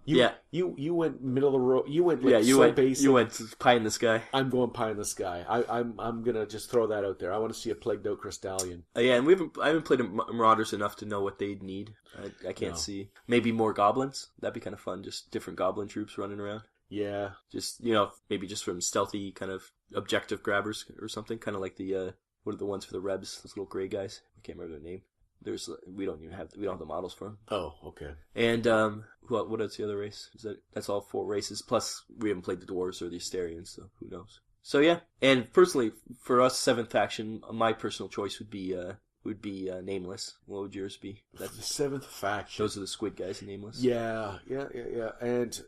You went middle of the road. You went basic. You went pie in the sky. I'm going pie in the sky. I'm gonna just throw that out there. I want to see a plagued out Crystallion. Yeah, and I haven't played Marauders enough to know what they'd need. I can't see. Maybe more goblins. That'd be kind of fun. Just different goblin troops running around. Yeah. Just maybe just from stealthy kind of objective grabbers or something. Kind of like the what are the ones for the Rebs? Those little gray guys. I can't remember their name. We don't have the models for them. Oh, okay. And what is the other race? That's all 4 races. Plus, we haven't played the Dwarves or the Asterians, so who knows? So yeah. And personally, for us, 7th faction, my personal choice would be Nameless. What would yours be? That's the 7th faction. Those are the squid guys, Nameless. Yeah. And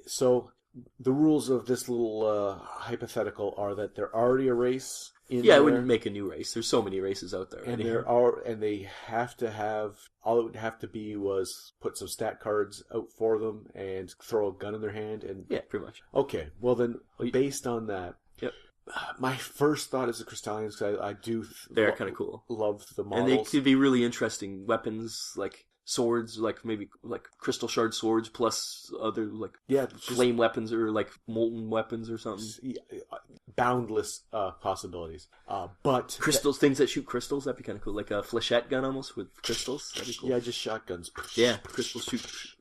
so the rules of this little hypothetical are that there already a race in Yeah, there, I wouldn't make a new race. There's so many races out there and already. they have to have, all it would have to be was put some stat cards out for them and throw a gun in their hand. And Yeah, pretty much. okay, well then, based on that, Yep. my first thought is the Crystallians, because I do They're kind of cool. love the And they models. could be really interesting weapons, like swords, like maybe like crystal shard swords plus other like Yeah, just flame weapons or like molten weapons or something. boundless possibilities. But Crystals, things that shoot crystals, that'd be kind of cool. Like a flechette gun almost with crystals. That'd be cool. yeah, just shotguns. Yeah, crystals shoot.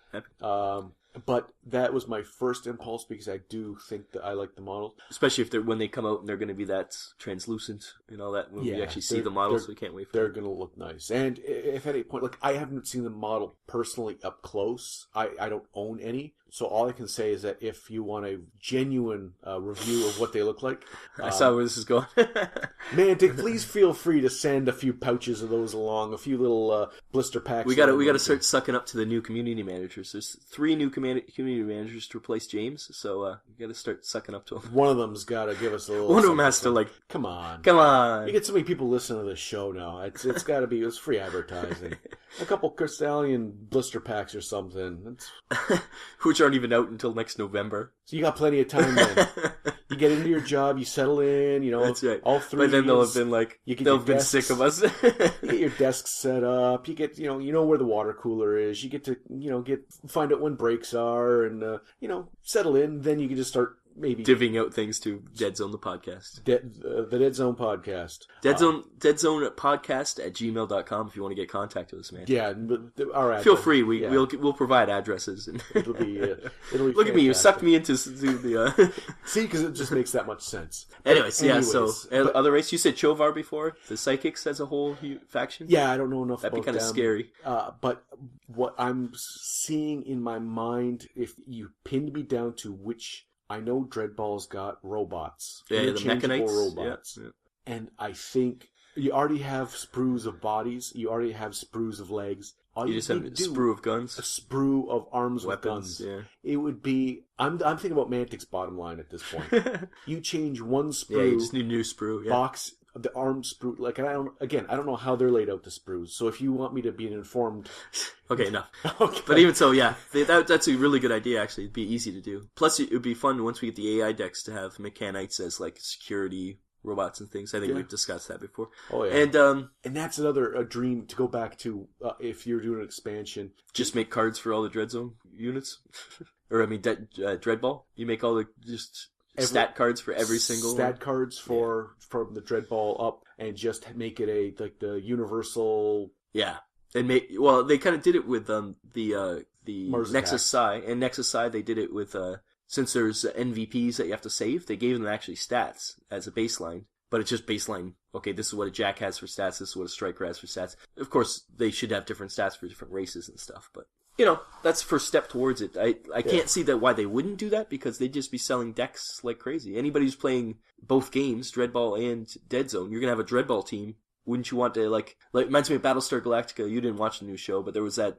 But that was my first impulse because I do think that I like the model. Especially if they're when they come out and they're going to be that translucent and all that when we actually see the models. We can't wait for They're that. going to look nice. And if at any point, like, I haven't seen the model personally up close. I don't own any. So all I can say is that if you want a genuine review of what they look like, I saw where this is going. Mantic, please feel free to send a few pouches of those along, a few little blister packs. We got to start sucking up to the new community managers. There's 3 new community managers to replace James, so we got to start sucking up to them. One of them's got to give us a little. One of them has to like. Come on. Come You get so many people listening to this show now. It's got to be. It's free advertising. A couple Crystallian blister packs or something. Which aren't even out until next November. So you got plenty of time then. You get into your job, you settle in, you know. That's right. All 3 But then they'll years, have been like, you get they'll your have been desks. sick of us. You get your desk set up. You get, you know where the water cooler is. You get to, find out when breaks are, and settle in. Then you can just start maybe divvying out things to Deadzone the Podcast. the Deadzone Podcast. Deadzone Podcast at gmail.com if you want to get contact with us, man. Yeah, but all right. Feel free. We'll provide addresses. It'll be Look at me. You sucked me into the. See, because it just makes that much sense. Anyways, so but, other race. You said Chovar before. The Psychics as a whole faction. Yeah, I don't know enough. That'd be kind of them. scary. But what I'm seeing in my mind, if you pinned me down to which. I know Dreadball's got robots. Yeah, the interchangeable Mechanites. robots. Yeah. And I think you already have sprues of bodies. You already have sprues of legs. All You just have a sprue of guns. A sprue of arms Weapons, with guns. yeah. It would be... I'm thinking about Mantic's bottom line at this point. You change one sprue... Yeah, you just need new sprue. Yeah. Box... The arm sprue, like, and I don't know how they're laid out, the sprues. So if you want me to be an informed, Okay, enough. Okay. But even so, yeah, that's a really good idea. Actually, it'd be easy to do. Plus, it would be fun once we get the AI decks to have Mechanites as like security robots and things. I think we've discussed that before. Oh yeah, and that's another dream to go back to if you're doing an expansion. Just make cards for all the Dreadzone units, or I mean, Dreadball. You make all the stat cards for every single stat cards from the Dreadball up, and just make it the universal. Yeah, and they kind of did it with the Mars Nexus Attack. Psi, and Nexus Psi they did it with since there's NVPs that you have to save, they gave them actually stats as a baseline. But it's just baseline. Okay, this is what a Jack has for stats. This is what a Striker has for stats. Of course, they should have different stats for different races and stuff, but. That's the first step towards it. I can't see that why they wouldn't do that, because they'd just be selling decks like crazy. Anybody who's playing both games, Dreadball and Deadzone, you're going to have a Dreadball team. Wouldn't you want to, like reminds me of Battlestar Galactica. You didn't watch the new show, but there was that...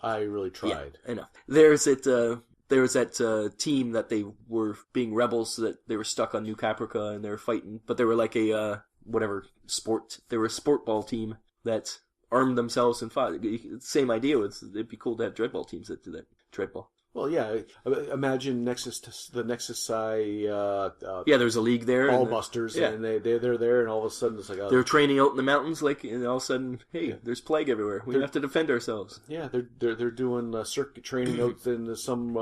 I really tried. Yeah, I know. There was that team that they were being rebels, so that they were stuck on New Caprica and they were fighting, but they were like a, they were a sport ball team that... armed themselves and fought. Same idea. It'd be cool to have Dreadball teams that do that. Dreadball. Well, yeah. Imagine the Nexus Psi. There's a league there. Ballbusters, and they're there, and all of a sudden it's like they're training out in the mountains, and all of a sudden, hey, there's plague everywhere. We have to defend ourselves. Yeah, they're doing circuit training out in some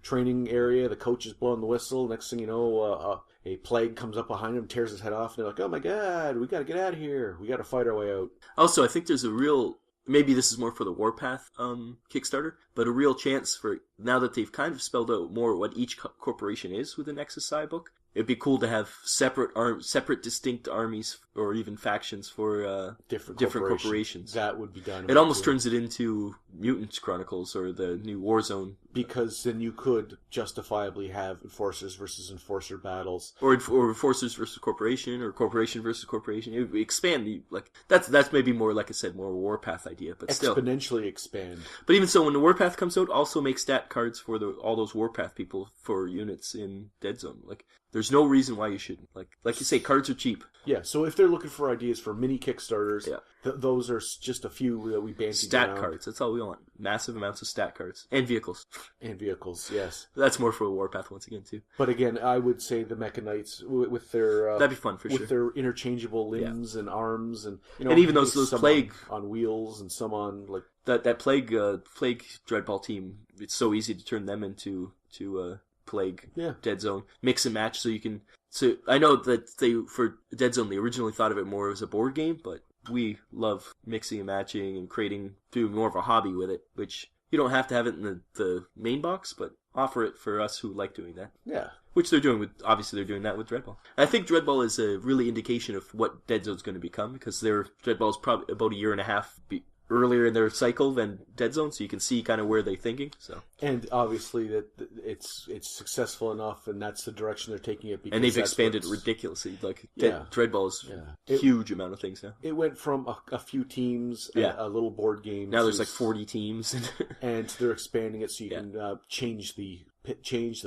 training area. The coach is blowing the whistle. Next thing you know, a plague comes up behind him, tears his head off, and they're like, "Oh my god, we got to get out of here. We got to fight our way out." Also, I think there's a real. Maybe this is more for the Warpath Kickstarter, but a real chance for, now that they've kind of spelled out more what each corporation is with the Nexus Psi book, it'd be cool to have separate distinct armies or even factions for different corporations. That would be done. It almost turns it into Mutants Chronicles or the new Warzone. Because then you could justifiably have Enforcers versus Enforcer battles. Or Enforcers versus Corporation, or Corporation versus Corporation. It would expand the, like, that's maybe more, like I said, more a Warpath idea, but still. Exponentially expand. But even so, when the Warpath comes out, also make stat cards for all those Warpath people for units in Deadzone. Like, there's no reason why you shouldn't. Like you say, cards are cheap. Yeah, so if they're looking for ideas for mini Kickstarters, those are just a few that we bandied down. Stat around. cards, that's all we want. Massive amounts of stat cards. And vehicles. And vehicles, yes. That's more for a Warpath once again, too. But again, I would say the Mechanites, with their... that'd be fun, for with their interchangeable limbs and arms, and... and even those Plague... On wheels, and some on, like... That Plague Dreadball team, it's so easy to turn them into Plague Deadzone. Mix and match, so you can... So I know that for Deadzone, they originally thought of it more as a board game, but we love mixing and matching and doing more of a hobby with it, which you don't have to have it in the main box, but offer it for us who like doing that. Yeah. Which they're doing obviously they're doing that with Dreadball. I think Dreadball is a really indication of what Deadzone's going to become, because Dreadball is probably about a year and a half earlier in their cycle than Deadzone, so you can see kind of where they're thinking. So, and obviously that it's successful enough, and that's the direction they're taking it. And they've expanded ridiculously. Like Dreadball is a huge amount of things now. It went from a few teams, a little board game. Now there's like 40 teams, and they're expanding it so you can change the pitch, change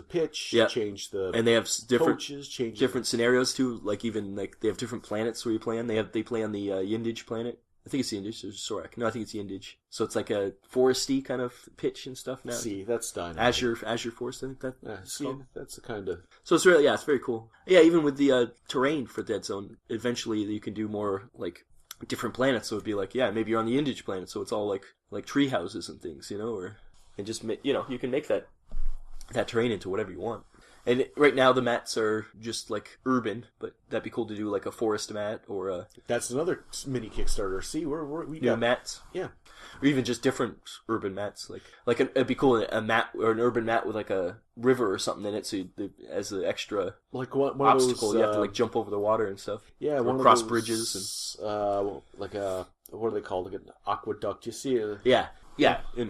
the and they have different coaches, different scenarios too. Like even like they have different planets where you play on. They play on the Yindage planet. I think it's the Yindage or Sorak. No, I think it's the Yindage. So it's like a foresty kind of pitch and stuff now. See, that's done. Azure Forest, I think that. That's the kind of. So it's really it's very cool. Yeah, even with the terrain for Deadzone, eventually you can do more like different planets. So it'd be like maybe you're on the Yindage planet, so it's all like tree houses and things, and just you can make that terrain into whatever you want. And right now the mats are just like urban, but that'd be cool to do like a forest mat or a... That's another mini Kickstarter. See, we got mats. Yeah. Or even just different urban mats. It'd be cool a mat or an urban mat with like a river or something in it, so as an extra like one obstacle, of those, you have to like jump over the water and stuff. Yeah, or one cross of those, bridges and like a what are they called? Like an aqueduct. You see? In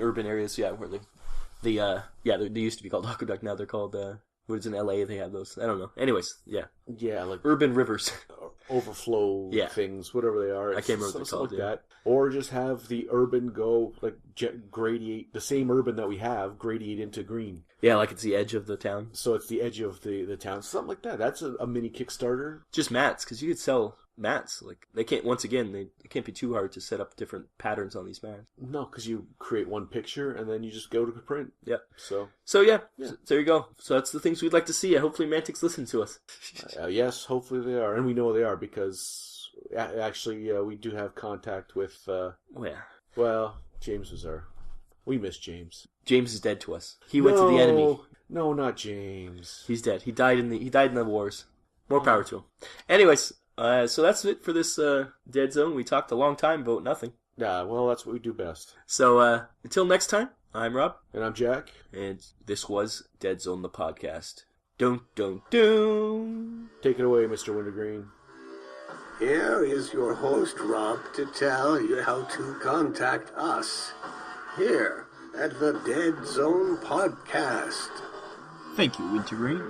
urban areas, where they used to be called aqueduct. Now they're called. What is in LA? They have those. I don't know. Anyways, like urban rivers, overflow things, whatever they are. I can't remember what they're called. Like that. Or just have the urban go like gradiate the same urban that we have gradiate into green. Yeah, like it's the edge of the town. So it's the edge of the town, something like that. That's a mini Kickstarter. Just mats, because you could sell mats. Like they can't. Once again, it can't be too hard to set up different patterns on these mats. No, because you create one picture and then you just go to print. Yeah. So yeah. So there you go. So that's the things we'd like to see. Hopefully, Mantic's listen to us. Yes, hopefully they are, and we know they are because actually we do have contact with. Well, James was there. We miss James. James is dead to us. He went to the enemy. No, not James. He's dead. He died in the wars. More power to him. Anyways. So that's it for this Deadzone. We talked a long time about nothing. Yeah, well, that's what we do best. So until next time, I'm Rob. And I'm Jack. And this was Deadzone the Podcast. Dun. Take it away, Mr. Wintergreen. Here is your host, Rob, to tell you how to contact us here at the Deadzone Podcast. Thank you, Wintergreen.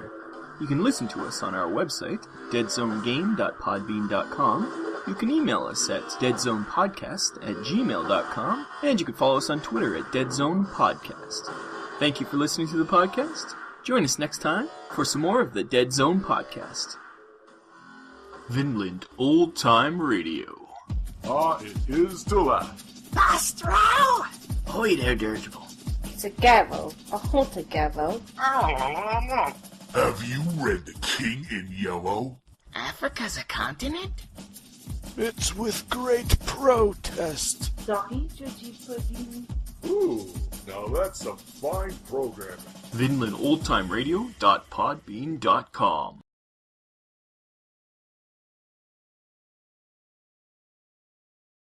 You can listen to us on our website, deadzonegame.podbean.com. You can email us at deadzonepodcast@gmail.com, and you can follow us on Twitter at deadzonepodcast. Thank you for listening to the podcast. Join us next time for some more of the Deadzone Podcast. Vinland Old Time Radio. It is to laugh. Astro! Ahoy there, Dirigible. It's a gavel, a haunted gavel. Have you read The King in Yellow? Africa's a continent? It's with great protest. Ooh, now that's some fine programming. VinlandOldTimeRadio.podbean.com